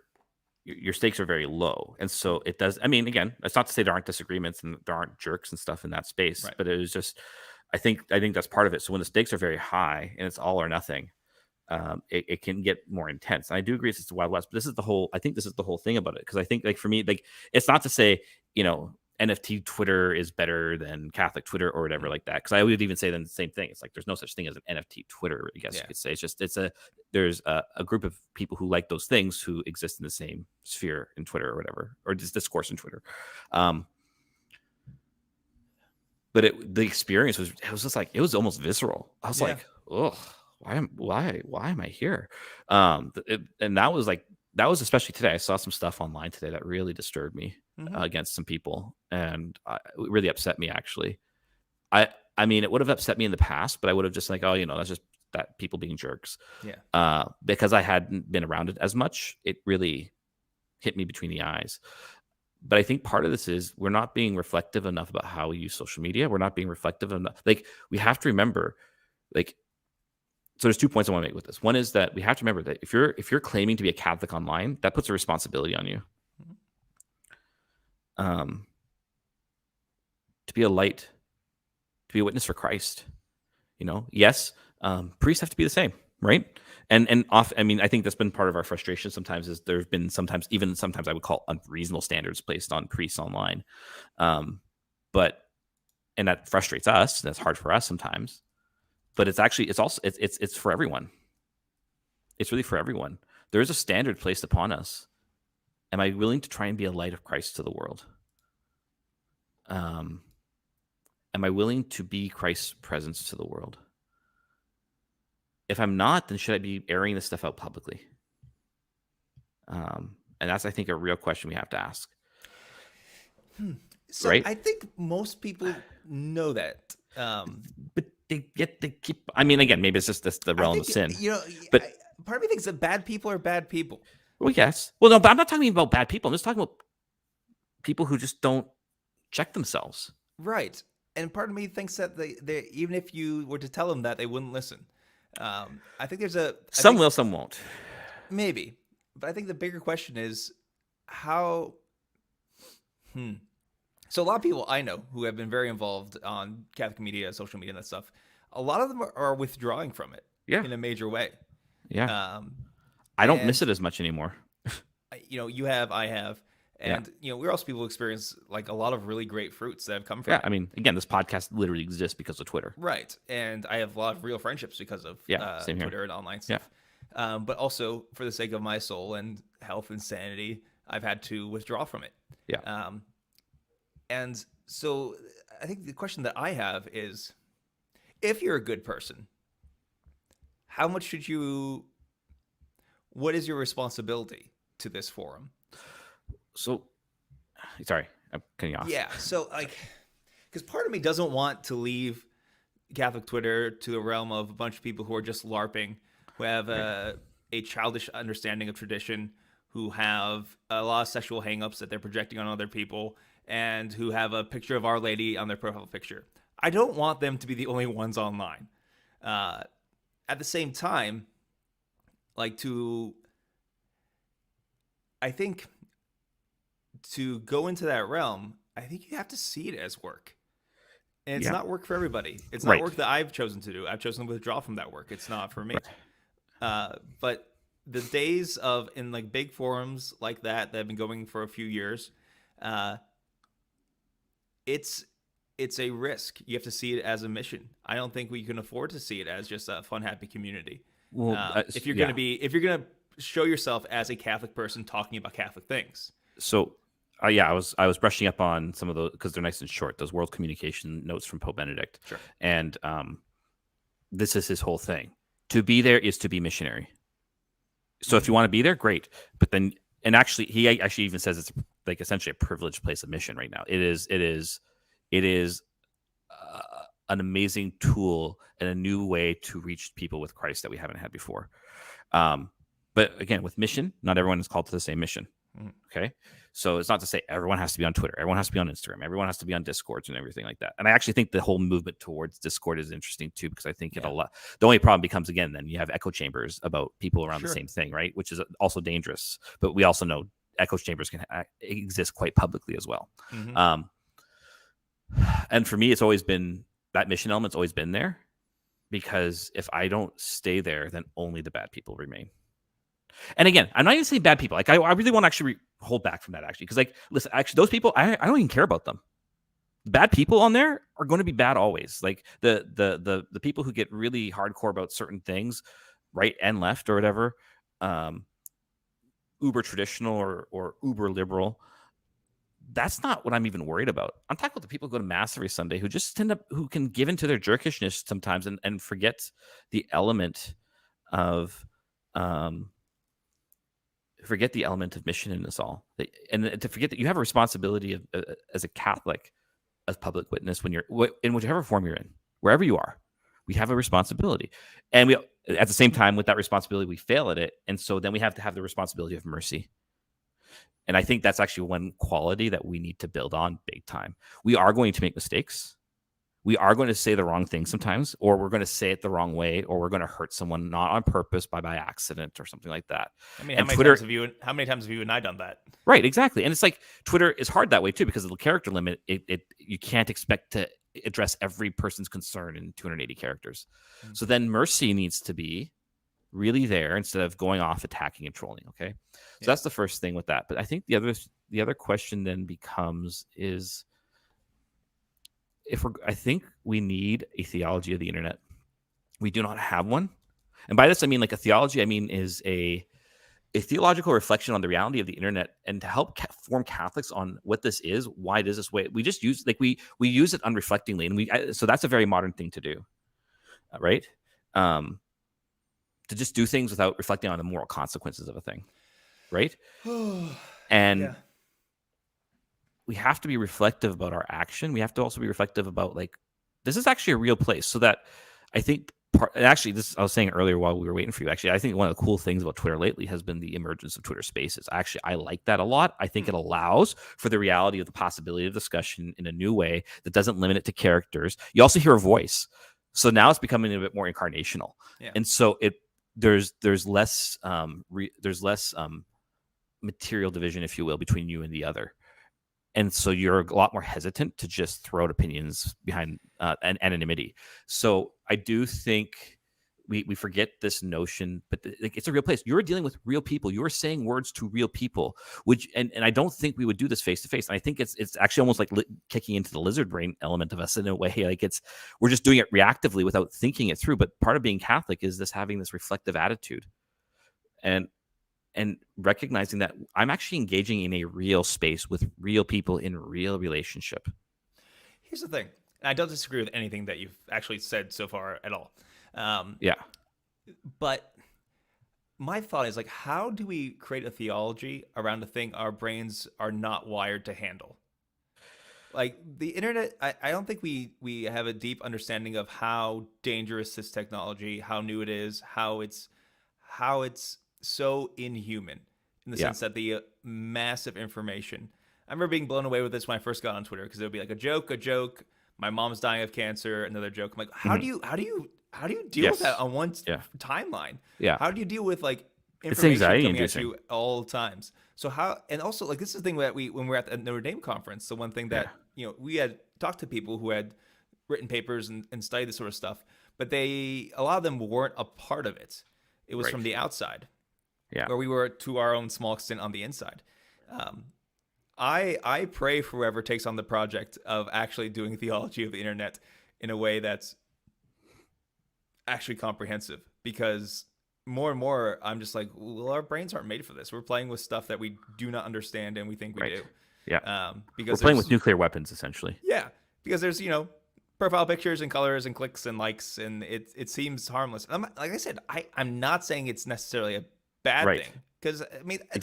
stakes are very low, and so it does. I mean, again, it's not to say there aren't disagreements and there aren't jerks and stuff in that space, but it was just, I think that's part of it. So when the stakes are very high and it's all or nothing, it can get more intense. And I do agree it's the Wild West, but I think this is the whole thing about it. Because I think, like, for me, like, it's not to say, NFT Twitter is better than Catholic Twitter or whatever like that. Because I would even say then the same thing. It's like there's no such thing as an NFT Twitter, I guess you could say. It's just there's a group of people who like those things who exist in the same sphere in Twitter or whatever, or just discourse in Twitter. But the experience was just like, it was almost visceral. I was like, ugh. Why am I here? And that was especially today. I saw some stuff online today that really disturbed me against some people, and it really upset me, actually. I mean, it would have upset me in the past, but I would have just like, that's just that people being jerks. Yeah. Because I hadn't been around it as much, it really hit me between the eyes. But I think part of this is we're not being reflective enough about how we use social media. We're not being reflective enough. Like, we have to remember, like, so there's 2 points I want to make with this. One is that we have to remember that if you're claiming to be a Catholic online, that puts a responsibility on you. To be a light, to be a witness for Christ. Yes, priests have to be the same, right? And I mean, I think that's been part of our frustration sometimes, is there's been sometimes I would call unreasonable standards placed on priests online. And that frustrates us, and that's hard for us sometimes. But it's for everyone. It's really for everyone. There is a standard placed upon us. Am I willing to try and be a light of Christ to the world? Am I willing to be Christ's presence to the world? If I'm not, then should I be airing this stuff out publicly? And that's, I think, a real question we have to ask. So right? I think most people know that. But they keep. I mean, again, maybe it's just the realm of sin. But part of me thinks that bad people are bad people. Well, yes. Well, no, but I'm not talking about bad people. I'm just talking about people who just don't check themselves. Right. And part of me thinks that they even if you were to tell them that, they wouldn't listen. I think there's some will, some won't. Maybe, but I think the bigger question is how. So a lot of people I know who have been very involved on Catholic media, social media, and that stuff, a lot of them are withdrawing from it in a major way. Yeah. I don't miss it as much anymore. You have, I have. And, we're also people who experience like a lot of really great fruits that have come from it. I mean, again, this podcast literally exists because of Twitter. Right. And I have a lot of real friendships because of Twitter and online stuff. Yeah. But also, for the sake of my soul and health and sanity, I've had to withdraw from it. Yeah. And so I think the question that I have is, if you're a good person, how much what is your responsibility to this forum? So, sorry, I'm cutting you off. Yeah. So, because part of me doesn't want to leave Catholic Twitter to the realm of a bunch of people who are just LARPing, who have a childish understanding of tradition, who have a lot of sexual hangups that they're projecting on other people, and who have a picture of Our Lady on their profile picture. I don't want them to be the only ones online. At the same time, like I think to go into that realm, I think you have to see it as work. And it's not work for everybody. It's not Right. work that I've chosen to do. I've chosen to withdraw from that work. It's not for me. But the days of in like big forums like that have been going for a few years, it's a risk. You have to see it as a mission. I don't think we can afford to see it as just a fun, happy community. Well, if you're gonna show yourself as a Catholic person talking about Catholic things. So I was brushing up on some of those because they're nice and short. Those world communication notes from Pope Benedict. Sure. And this is his whole thing. To be there is to be missionary. So if you want to be there, great. But then, and actually, he actually even says it's like essentially a privileged place of mission right now. It is an amazing tool and a new way to reach people with Christ that we haven't had before. But again, with mission, not everyone is called to the same mission. Okay. So it's not to say everyone has to be on Twitter. Everyone has to be on Instagram. Everyone has to be on Discords and everything like that. And I actually think the whole movement towards Discord is interesting too, because I think the only problem becomes, again, then you have echo chambers about people around the same thing, right? Which is also dangerous. But we also know echo chambers can exist quite publicly as well. And for me, it's always been that mission element's always been there, because if I don't stay there, then only the bad people remain. And again, I'm not even saying bad people. Like I really want to actually hold back from that, actually, because like, listen, actually, those people, I don't even care about them. Bad people on there are going to be bad always. Like the people who get really hardcore about certain things, right and left or whatever, uber traditional or uber liberal. That's not what I'm even worried about. I'm talking about the people who go to mass every Sunday who just who can give into their jerkishness sometimes and forget the element of mission in this all, and to forget that you have a responsibility as a Catholic, as public witness, when you're in whichever form you're in, wherever you are. We have a responsibility, and we at the same time, with that responsibility, we fail at it, and so then we have to have the responsibility of mercy. And I think that's actually one quality that we need to build on big time. We are going to make mistakes. We are going to say the wrong thing sometimes, or we're going to say it the wrong way, or we're going to hurt someone not on purpose, by accident or something like that. I mean, and how many times have you and I done that? Right, exactly. And it's like Twitter is hard that way too, because of the character limit. You can't expect to address every person's concern in 280 characters. Mm-hmm. So then mercy needs to be really there instead of going off attacking and trolling. Okay, so that's the first thing with that. But I think the other question then becomes is, I think we need a theology of the internet. We do not have one, and by this I mean, like, a theology, I mean, is a theological reflection on the reality of the internet, and to help form Catholics on what this is, why it is this way. We just use we use it unreflectingly, and so that's a very modern thing to do, right? To just do things without reflecting on the moral consequences of a thing, right? And we have to be reflective about our action. We have to also be reflective about, like, this is actually a real place. So that I think I was saying earlier while we were waiting for you, actually, I think one of the cool things about Twitter lately has been the emergence of Twitter Spaces. I like that a lot. I think it allows for the reality of the possibility of discussion in a new way that doesn't limit it to characters. You also hear a voice. So now it's becoming a bit more incarnational. Yeah. And so there's less material division, if you will, between you and the other. And so you're a lot more hesitant to just throw out opinions behind an anonymity. So I do think we forget this notion, but it's a real place. You're dealing with real people. You're saying words to real people, and I don't think we would do this face to face. And I think it's actually almost like kicking into the lizard brain element of us in a way. Like, we're just doing it reactively without thinking it through. But part of being Catholic is having this reflective attitude, and recognizing that I'm actually engaging in a real space with real people in real relationship. Here's the thing. I don't disagree with anything that you've actually said so far at all. Yeah. But my thought is, like, how do we create a theology around a thing our brains are not wired to handle? Like, the internet, I don't think we have a deep understanding of how dangerous this technology, how new it is, how it's so inhuman. in the sense that the massive information. I remember being blown away with this when I first got on Twitter, because it would be like a joke. My mom's dying of cancer. Another joke. I'm like, how do you deal with that on one timeline? Yeah. How do you deal with like It's information coming at anxiety-inducing. you all times? So how, and also like, this is the thing that when we were at the Notre Dame conference, the one thing that, we had talked to people who had written papers and studied this sort of stuff, but a lot of them weren't a part of it. It was from the outside. Yeah. Where we were to our own small extent on the inside. I pray for whoever takes on the project of actually doing theology of the internet in a way that's actually comprehensive, because more and more I'm just like, well, our brains aren't made for this. We're playing with stuff that we do not understand and we think we do. Yeah. Because we're playing with nuclear weapons, essentially. Yeah. Because there's, profile pictures and colors and clicks and likes, and it seems harmless. Like I said, I'm not saying it's necessarily a bad thing, because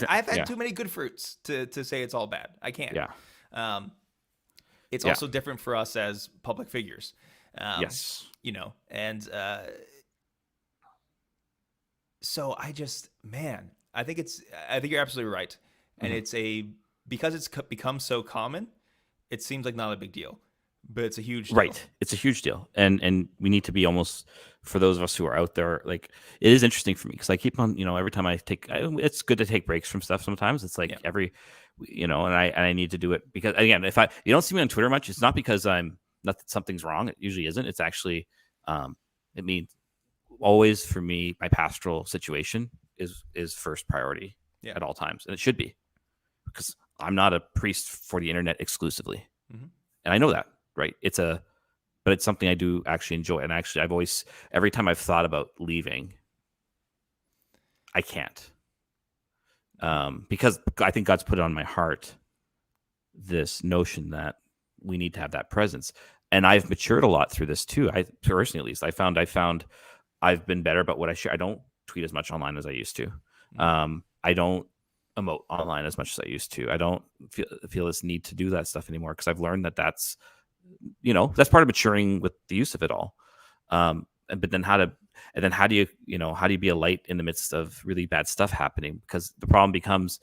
I've had too many good fruits to say it's all bad. I can't. Yeah. It's also different for us as public figures. Yes. And so I think you're absolutely right, and it's because it's become so common, it seems like not a big deal. But it's a huge deal. Right. It's a huge deal. And we need to be almost, for those of us who are out there, like, it is interesting for me because I keep on, every time it's good to take breaks from stuff sometimes. It's like and I need to do it because, again, if you don't see me on Twitter much, it's not because something's wrong. It usually isn't. It's actually, it means always for me, my pastoral situation is first priority at all times. And it should be, because I'm not a priest for the internet exclusively. Mm-hmm. And I know that. Right. But it's something I do actually enjoy. And actually, every time I've thought about leaving, I can't. Because I think God's put it on my heart, this notion that we need to have that presence. And I've matured a lot through this too. I personally, at least, I found I've been better about what I share. I don't tweet as much online as I used to. I don't emote online as much as I used to. I don't feel this need to do that stuff anymore, because I've learned that's part of maturing with the use of it all. But then how do you be a light in the midst of really bad stuff happening? Because the problem becomes,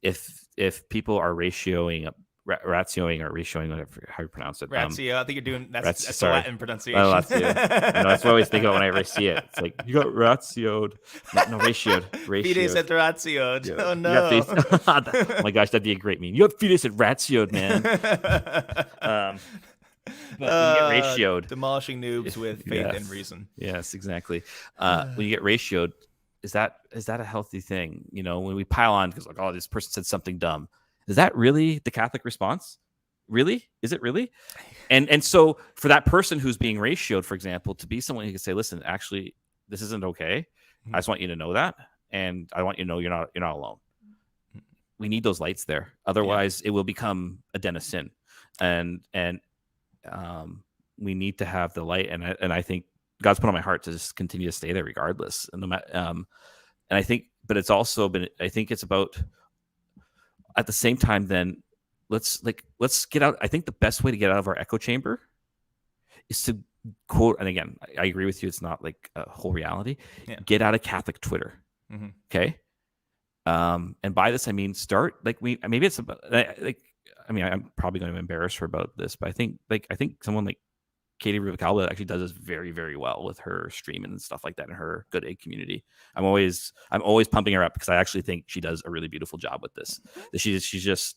if people are ratioing, whatever how you pronounce it. Ratio. I think you're doing that's the Latin pronunciation. Ratio. That's what I always think of whenever I see it. It's like, you got ratioed. No, ratioed. Fides et ratioed. Yeah. Oh no. Oh my gosh, that'd be a great meme. You have fides et ratioed, man. But when you get ratioed, demolishing noobs with faith and reason. Yes, exactly. When you get ratioed, is that a healthy thing? When we pile on because like, oh, this person said something dumb. Is that really the Catholic response? Really? Is it really? And so for that person who's being ratioed, for example, to be someone who can say, listen, actually, this isn't okay. I just want you to know that. And I want you to know you're not alone. We need those lights there. Otherwise, it will become a den of sin. And we need to have the light. And I think God's put on my heart to just continue to stay there regardless. And I think, but it's also been, I think it's about, at the same time, then let's get out. I think the best way to get out of our echo chamber is to quote, and again, I agree with you. It's not like a whole reality. Yeah. Get out of Catholic Twitter. Mm-hmm. Okay. And by this, I mean, start maybe it's about I'm probably going to embarrass her about this, but I think someone like Katie Rubicalba actually does this very, very well with her streaming and stuff like that in her Good Egg community. I'm always pumping her up because I actually think she does a really beautiful job with this. She's just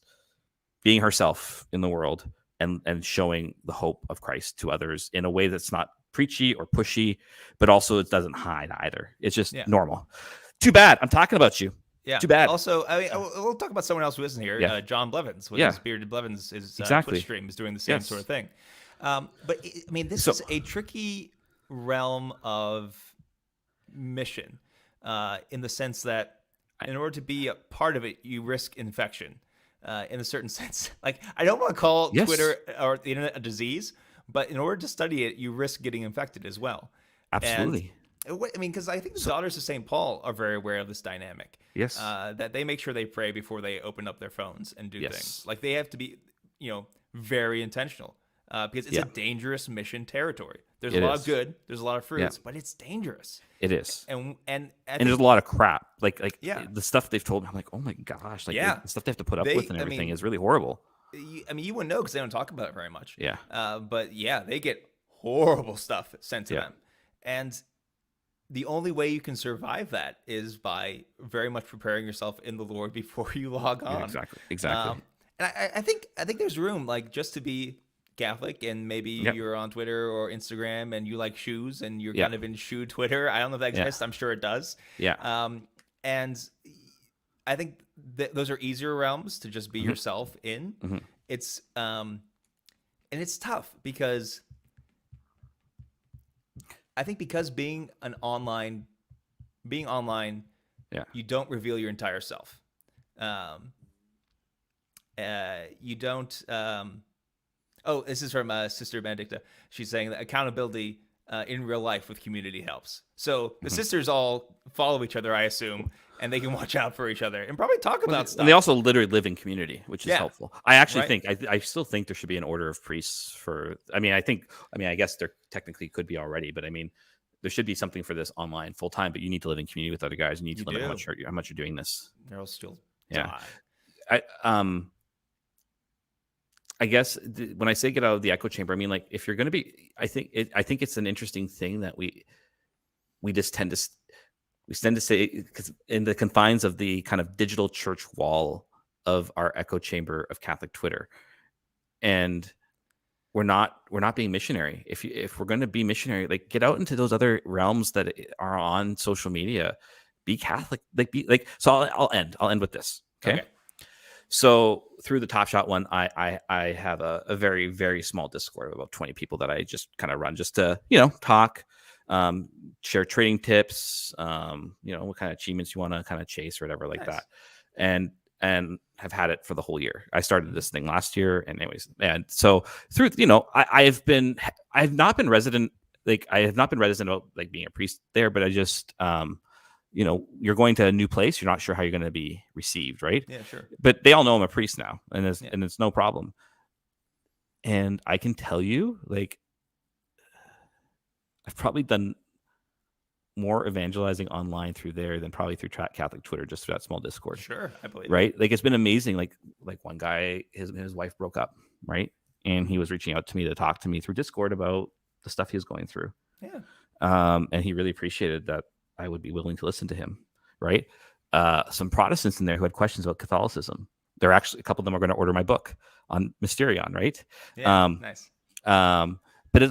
being herself in the world and showing the hope of Christ to others in a way that's not preachy or pushy, but also it doesn't hide either. It's just normal. Too bad. I'm talking about you. Yeah. Too bad. Also, we'll talk about someone else who isn't here. Yeah. John Blevins with his Bearded Blevins, his Twitch stream is doing the same sort of thing. But this is a tricky realm of mission, in the sense that in order to be a part of it, you risk infection, in a certain sense. Like, I don't want to call Twitter or the internet a disease, but in order to study it, you risk getting infected as well. Absolutely. Because I think the Daughters of St. Paul are very aware of this dynamic. Yes. That they make sure they pray before they open up their phones and do things. Like, they have to be, very intentional. because it's a dangerous mission territory. There's It a lot is. of good, there's a lot of fruits, but it's dangerous. It is. And And there's a lot of crap. Like Yeah. the stuff they've told me, I'm like, oh my gosh, like Yeah. the stuff they have to put up They- with and I everything mean, is really horrible. I mean, you wouldn't know because they don't talk about it very much. Yeah. But yeah, they get horrible stuff sent to Yeah. them. And the only way you can survive that is by very much preparing yourself in the Lord before you log on. Yeah, exactly. And I think there's room, like, just to be Catholic, and maybe you're on Twitter or Instagram and you like shoes and you're kind of in shoe Twitter. I don't know if that exists. I'm sure it does. Yeah. And I think those are easier realms to just be yourself in. It's and it's tough because I think because being online, you don't reveal your entire self. You don't. Oh, this is from Sister Benedicta. She's saying that accountability in real life with community helps. So the sisters all follow each other, I assume, and they can watch out for each other and probably talk about stuff. And they also literally live in community, which is helpful. I actually Right. think I still think there should be an order of priests for. I guess there technically could be already, but I mean, there should be something for this online full time. But you need to live in community with other guys. You need to limit how much you're doing this. Or else you'll die. I guess when I say get out of the echo chamber, I mean, like, if you're going to be, I think it's an interesting thing that we just tend to say, because in the confines of the kind of digital church wall of our echo chamber of Catholic Twitter, and we're not being missionary. If we're going to be missionary, like, get out into those other realms that are on social media, be Catholic, so I'll end with this. Okay. So through the Top Shot one, I have a very, very small Discord of about 20 people that I just kind of run just to, talk, share trading tips, what kind of achievements you want to kind of chase or whatever like that. And have had it for the whole year. I started this thing last year, and so through, I have not been resident about like being a priest there, but I just, you're going to a new place. You're not sure how you're going to be received, right? Yeah, sure. But they all know I'm a priest now, and it's no problem. And I can tell you, like, I've probably done more evangelizing online through there than probably through Catholic Twitter, just through that small Discord. Sure, I believe. Right? Like, it's been amazing. Like one guy, his wife broke up, right? And he was reaching out to me to talk to me through Discord about the stuff he was going through. Yeah. And he really appreciated that I would be willing to listen to him, right? Some Protestants in there who had questions about Catholicism. They're actually, a couple of them are going to order my book on Mysterion, right? Yeah, nice. But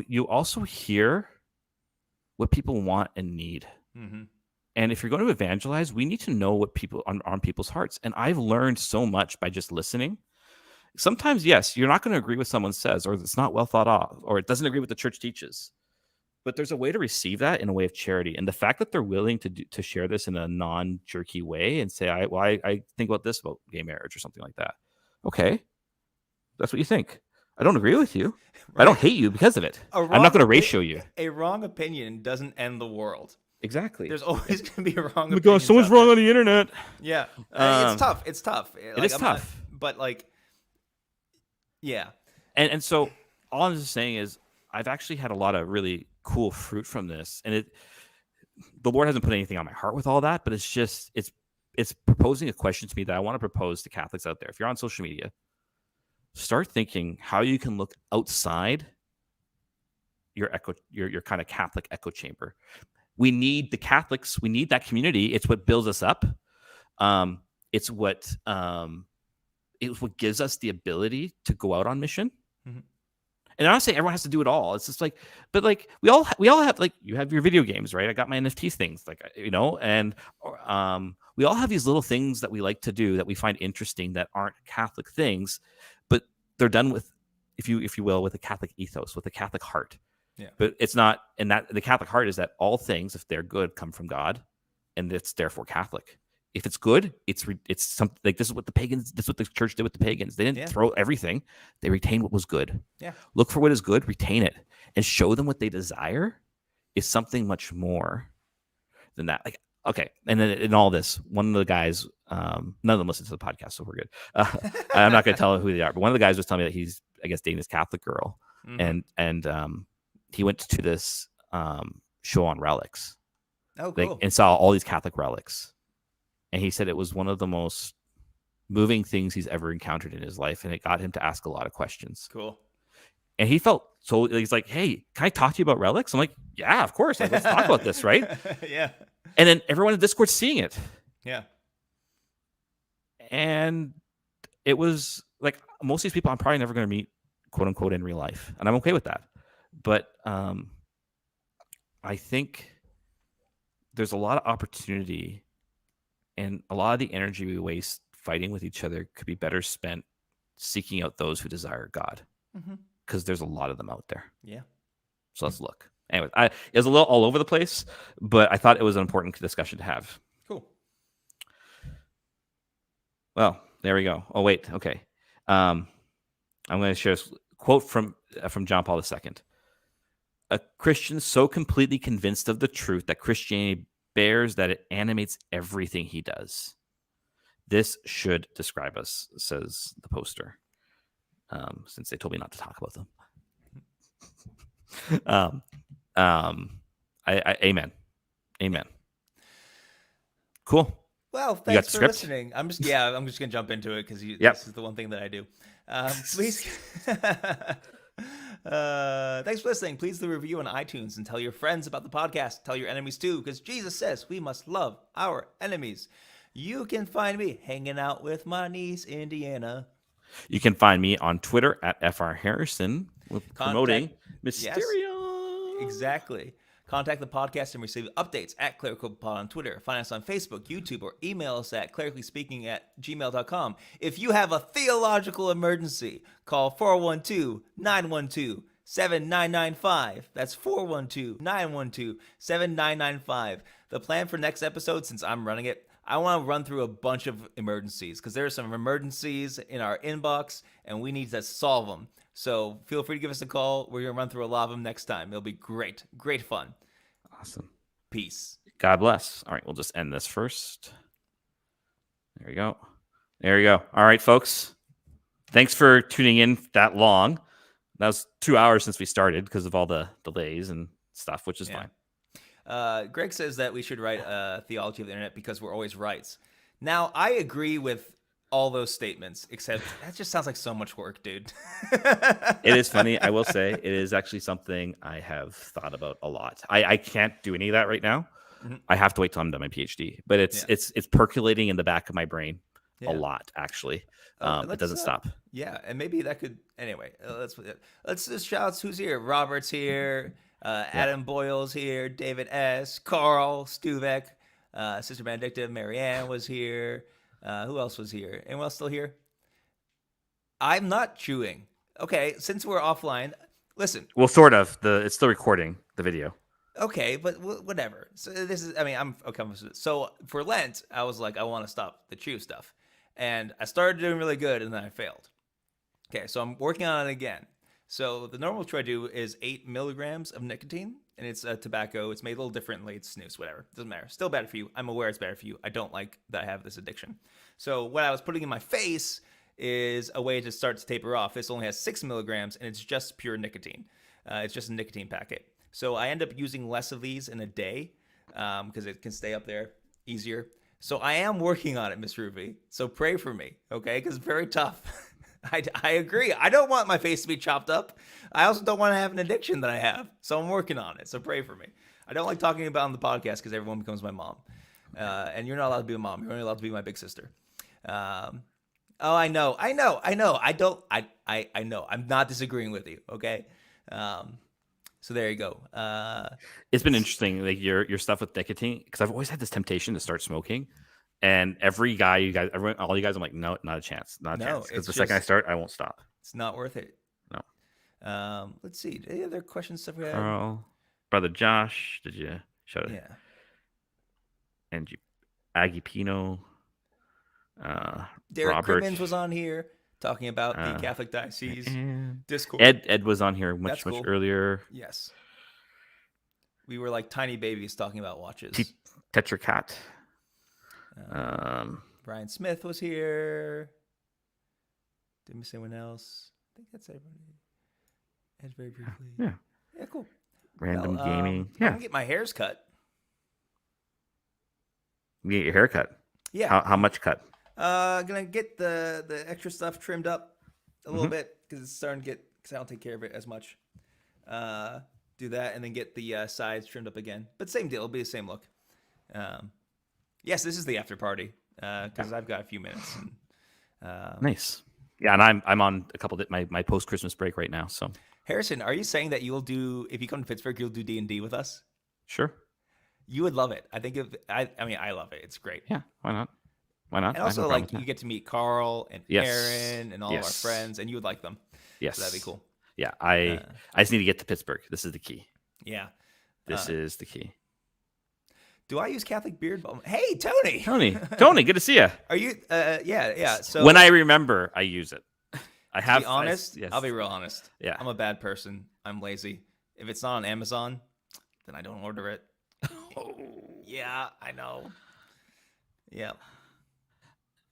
you also hear what people want and need. Mm-hmm. And if you're going to evangelize, we need to know what people on people's hearts. And I've learned so much by just listening. Sometimes, yes, you're not going to agree with someone says, or it's not well thought out, or it doesn't agree with the church teaches. But there's a way to receive that in a way of charity. And the fact that they're willing to share this in a non-jerky way and say, I think about this about gay marriage or something like that. Okay. That's what you think. I don't agree with you. Right. I don't hate you because of it. I'm not going to ratio you. A wrong opinion doesn't end the world. Exactly. There's always going to be a wrong opinion. Oh my gosh, someone's wrong on the internet. Yeah. It's tough. It is tough. But, like, yeah. And so all I'm just saying is I've actually had a lot of really cool fruit from this, and the Lord hasn't put anything on my heart with all that, but it's proposing a question to me that I want to propose to Catholics out there. If you're on social media, start thinking how you can look outside your kind of Catholic echo chamber. We need the Catholics. We need that community. It's what builds us up. It's what gives us the ability to go out on mission. Mm-hmm. And I don't say everyone has to do it all. It's just like, but like we all have, like, you have your video games, right? I got my NFT things, like, and we all have these little things that we like to do that we find interesting that aren't Catholic things, but they're done with, if you will, with a Catholic ethos, with a Catholic heart. Yeah. But it's not, and that the Catholic heart is that all things, if they're good, come from God, and it's therefore Catholic. If it's good, it's something like this is what the church did with the pagans. They didn't throw everything; they retained what was good. Yeah, look for what is good, retain it, and show them what they desire is something much more than that. Like, okay, and then in all this, one of the guys, none of them listen to the podcast, so we're good. I'm not going to tell who they are, but one of the guys was telling me that he's I guess, dating this Catholic girl, Mhm. and he went to this show on relics, Oh, like, cool. and saw all these Catholic relics, and he said it was one of the most moving things he's ever encountered in his life, and it got him to ask a lot of questions. Cool. And he felt so. He's like, "Hey, can I talk to you about relics?" I'm like, "Yeah, of course. Like, let's talk about this, right?" Yeah. And then everyone in Discord seeing it, Yeah. and it was like most of these people I'm probably never going to meet, quote unquote, in real life, and I'm okay with that. But I think there's a lot of opportunity, and a lot of the energy we waste fighting with each other could be better spent seeking out those who desire God, because there's a lot of them out there. Yeah. So let's look. Anyway, it was a little all over the place, but I thought it was an important discussion to have. Cool. Well, there we go. Oh, wait. Okay. I'm going to share a quote from John Paul II. A Christian so completely convinced of the truth that Christianity bears that it animates everything he does. This should describe us, says the poster, since they told me not to talk about them. Amen. Amen. Cool. Well, got thanks the for script? listening. I'm just gonna jump into it because Yep. this is the one thing that I do. Please, thanks for listening. Please leave a review on iTunes and tell your friends about the podcast. Tell your enemies too, because Jesus says we must love our enemies. You can find me hanging out with my niece, Indiana. You can find me on Twitter at FR Harrison, promoting Mysterio. Yes, exactly. Contact the podcast and receive updates at Clerical Pod on Twitter. Find us on Facebook, YouTube, or email us at clericallyspeaking@gmail.com. If you have a theological emergency, call 412-912-7995. That's 412-912-7995. The plan for next episode, since I'm running it, I want to run through a bunch of emergencies because there are some emergencies in our inbox and we need to solve them. So feel free to give us a call. We're going to run through a lot of them next time. It'll be great. Great fun. Awesome. Peace. God bless. All right, we'll just end this first. There we go. There you go. All right, folks. Thanks for tuning in that long. That was 2 hours since we started because of all the delays and stuff, which is fine. Greg says that we should write a theology of the internet because we're always right. Now, I agree with all those statements, except that just sounds like so much work, dude. It is funny. I will say it is actually something I have thought about a lot. I can't do any of that right now. Mm-hmm. I have to wait till I'm done my PhD, but it's percolating in the back of my brain a lot, actually. It doesn't stop. Yeah, and maybe that could. Anyway, let's just shout out who's here. Robert's here. Adam Boyle's here. David S. Carl Stuvek. Sister Benedicta. Marianne was here. Who else was here? Anyone else still here? I'm not chewing. Okay, since we're offline, listen. Well, sort of. It's still recording the video. Okay, but whatever. So this is. I mean, I'm okay. So for Lent, I was like, I want to stop the chew stuff, and I started doing really good, and then I failed. Okay, so I'm working on it again. So the normal chew I do is 8 milligrams of nicotine, and it's tobacco. It's made a little differently. It's snus, whatever. Doesn't matter. Still bad for you. I'm aware it's bad for you. I don't like that I have this addiction. So what I was putting in my face is a way to start to taper off. This only has 6 milligrams, and it's just pure nicotine. It's just a nicotine packet. So I end up using less of these in a day because it can stay up there easier. So I am working on it, Miss Ruby. So pray for me, okay? Because it's very tough. I agree. I don't want my face to be chopped up. I also don't want to have an addiction that I have. So I'm working on it. So pray for me. I don't like talking about it on the podcast because everyone becomes my mom. And you're not allowed to be a mom. You're only allowed to be my big sister. Oh, I know. I know. I'm not disagreeing with you, okay? So there you go. It's been interesting, like your stuff with nicotine, because I've always had this temptation to start smoking. And every guy, all you guys, I'm like, no, not a chance, not a chance. Because the second I start, I won't stop. It's not worth it. No. Let's see. Any other questions that we have? Carl, brother Josh, did you show it? Yeah. And Aggie Pino. Derek Robert Crimmins was on here talking about the Catholic Diocese Discord. Ed was on here much earlier. Yes. We were like tiny babies talking about watches. Tetracat. Brian Smith was here. Did we miss anyone else? think that's everybody. Ed very briefly. Yeah. Yeah, cool. Random Well, gaming. I'm Yeah. gonna get my hairs cut. You get your hair cut. Yeah. How much cut? Gonna get the extra stuff trimmed up a little bit because it's starting to get. Because I don't take care of it as much. Do that and then get the sides trimmed up again. But same deal. It'll be the same look. Yes, this is the after party because I've got a few minutes. And, Nice. Yeah, and I'm on a couple of my post Christmas break right now. So Harrison, are you saying that you'll do if you come to Pittsburgh, you'll do D&D with us? sure. You would love it. I think I mean I love it. It's great. Yeah. Why not? Why not? And I have no also problem like with you get to meet Carl and Yes. Aaron and all of our Yes. friends, and you would like them. Yes. So that'd be cool. Yeah. I just need to get to Pittsburgh. This is the key. Yeah. This is the key. Do I use Catholic beard balm? Hey, Tony. Tony, good to see you. Are you? Yeah. So when I remember, I use it. I have to be honest. yes. I'll be real honest. Yeah. I'm a bad person. I'm lazy. If it's not on Amazon, then I don't order it. Yeah, I know. Yeah.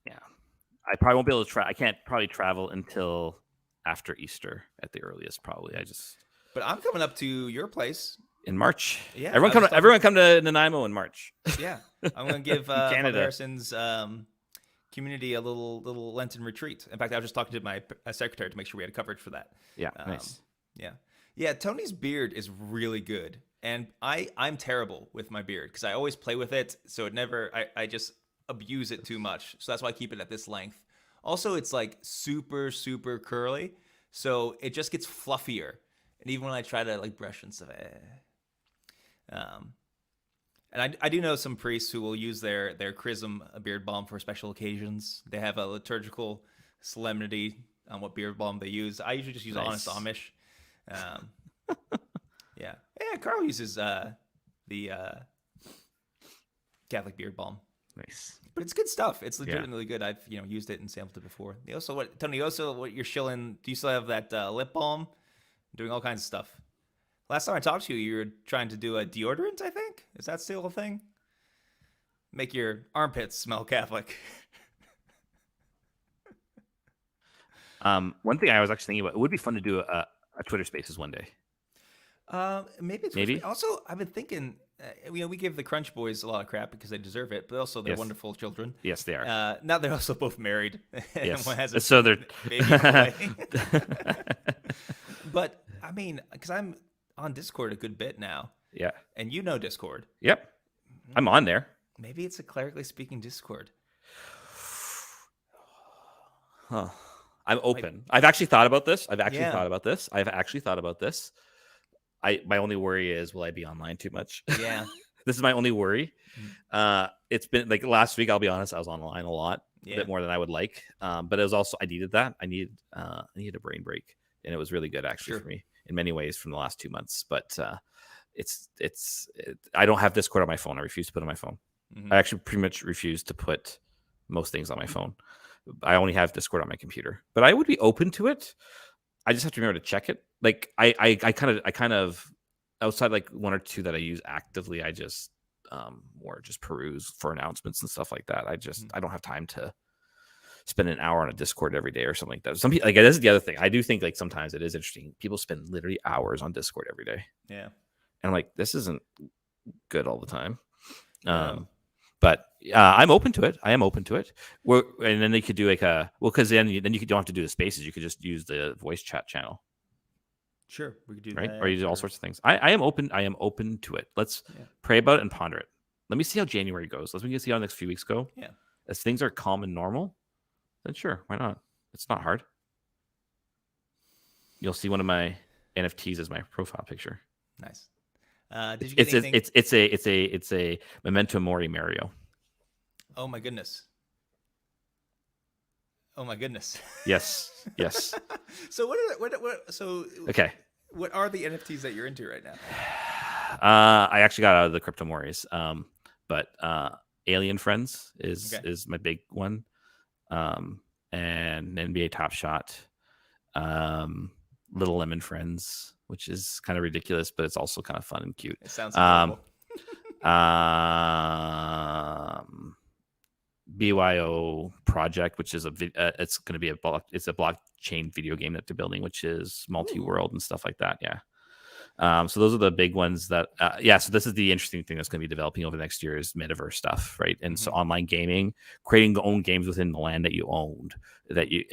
Yeah. I probably won't be able to try. I can't probably travel until after Easter at the earliest. Probably. But I'm coming up to your place. In March. Yeah, Everyone come to Nanaimo in March. Yeah. I'm going to give Father Canada. Harrison's community a little Lenten retreat. In fact, I was just talking to my secretary to make sure we had coverage for that. Yeah. Nice. Yeah. Yeah. Tony's beard is really good. And I'm terrible with my beard because I always play with it. So it never, I just abuse it too much. So that's why I keep it at this length. Also, it's like super, super curly. So it just gets fluffier. And even when I try to like brush and stuff, and I do know some priests who will use their chrism beard balm for special occasions. They have a liturgical solemnity on what beard balm they use. I usually just use Honest Amish. Yeah. Carl uses the Catholic beard balm. Nice. But it's good stuff. It's legitimately good. I've used it and sampled it before. Tony? What you're shilling? Do you still have that lip balm? Doing all kinds of stuff. Last time I talked to you, you were trying to do a deodorant. I think is that still a thing? Make your armpits smell Catholic. One thing I was actually thinking about, it would be fun to do a Twitter Spaces one day. Maybe. Also, I've been thinking. We give the Crunch Boys a lot of crap because they deserve it, but also they're wonderful children. Yes, they are. Now they're also both married. Yes. One has a So they're baby on the way. But I mean, because I'm on Discord a good bit now. Yeah. And you know Discord. Yep. I'm on there. Maybe it's a clerically speaking Discord. Huh. I'm open. I've actually thought about this. I've actually thought about this. My only worry is, will I be online too much? Yeah. This is my only worry. It's been like last week, I'll be honest, I was online a lot, a bit more than I would like. But it was also, I needed that. I needed a brain break, and it was really good actually for me in many ways from the last 2 months. But I don't have Discord on my phone. I refuse to put it on my phone. I actually pretty much refuse to put most things on my phone. I only have Discord on my computer, but I would be open to it. I just have to remember to check it. Like I kind of outside like one or two that I use actively, I just more just peruse for announcements and stuff like that. I don't have time to spend an hour on a Discord every day or something like that. Some people, like, this is the other thing. I do think like sometimes it is interesting. People spend literally hours on Discord every day. Yeah. And I'm like, this isn't good all the time. No. But I'm open to it. I am open to it. And then they could do like because then you don't have to do the spaces. You could just use the voice chat channel. Sure, we could do right? that. Or you do all sorts of things. I am open. I am open to it. Let's pray about it and ponder it. Let me see how January goes. Let's see how the next few weeks go. Yeah. As things are calm and normal, then sure, why not? It's not hard. You'll see one of my NFTs as my profile picture. Nice. Did you get anything? It's a Memento Mori Mario. Oh my goodness. Oh my goodness. Yes. So Okay. What are the NFTs that you're into right now? I actually got out of the Crypto Moris. But Alien Friends is my big one. And NBA Top Shot. Little Lemon Friends, which is kind of ridiculous, but it's also kind of fun and cute. It sounds adorable. BYO project, which is it's going to be it's a blockchain video game that they're building, which is multi-world and stuff like that. Yeah. So those are the big ones that, so this is the interesting thing that's going to be developing over the next year is metaverse stuff, right? And so online gaming, creating your own games within the land that you owned, that you,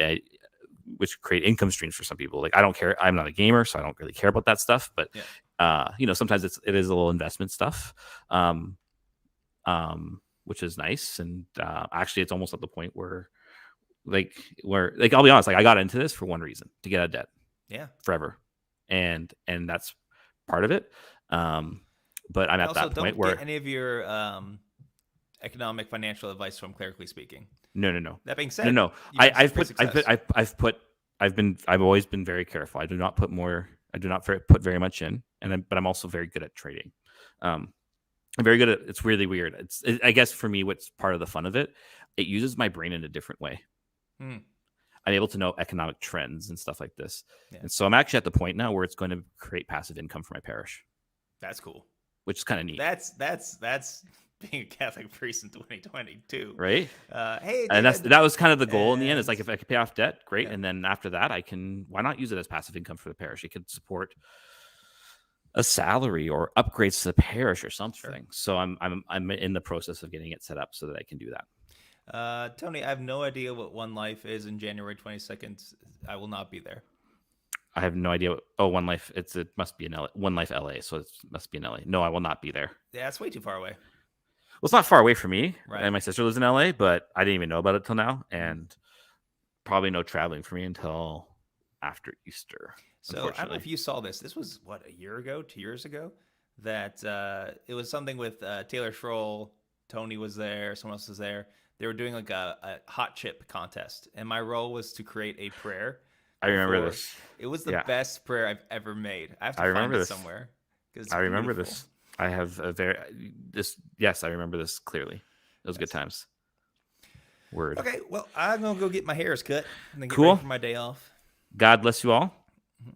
which create income streams for some people. Like I don't care, I'm not a gamer, so I don't really care about that stuff. But sometimes it is a little investment stuff, which is nice. And actually, it's almost at the point where I'll be honest, like I got into this for one reason, to get out of debt, forever, and that's part of it. But I'm at that point where any of your economic financial advice from Clerically Speaking. No. That being said, no. I've always been very careful. I do not put very much in, but I'm also very good at trading. I'm very good at. It's really weird. I guess for me, what's part of the fun of it, it uses my brain in a different way. I'm able to know economic trends and stuff like this. Yeah. And so I'm actually at the point now where it's going to create passive income for my parish. That's cool. Which is kind of neat. That's being a Catholic priest in 2022. Right? Hey, and that was kind of the goal in the end. It's like, if I could pay off debt, great. Yeah. And then after that, why not use it as passive income for the parish? It could support a salary or upgrades to the parish or something. Sure. So I'm in the process of getting it set up so that I can do that. Tony, I have no idea what One Life is in January 22nd. I will not be there. I have no idea. One Life. It must be in LA. One Life LA. So it must be in LA. No, I will not be there. Yeah, it's way too far away. Well, it's not far away from me. Right. And my sister lives in LA, but I didn't even know about it till now. And probably no traveling for me until after Easter. So I don't know if you saw this. This was a year ago, 2 years ago, that it was something with Taylor Schroll. Tony was there. Someone else was there. They were doing like a hot chip contest, and my role was to create a prayer. I remember this. It was the best prayer I've ever made. I have to find it somewhere. I remember this. I have Yes, I remember this clearly. It was good times. Word. Okay, well, I'm gonna go get my hairs cut and then get ready for my day off. God bless you all.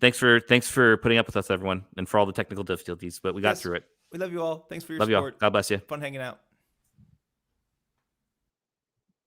Thanks for putting up with us, everyone, and for all the technical difficulties. But we got through it. We love you all. Thanks for your support. You all. God bless you. Fun hanging out.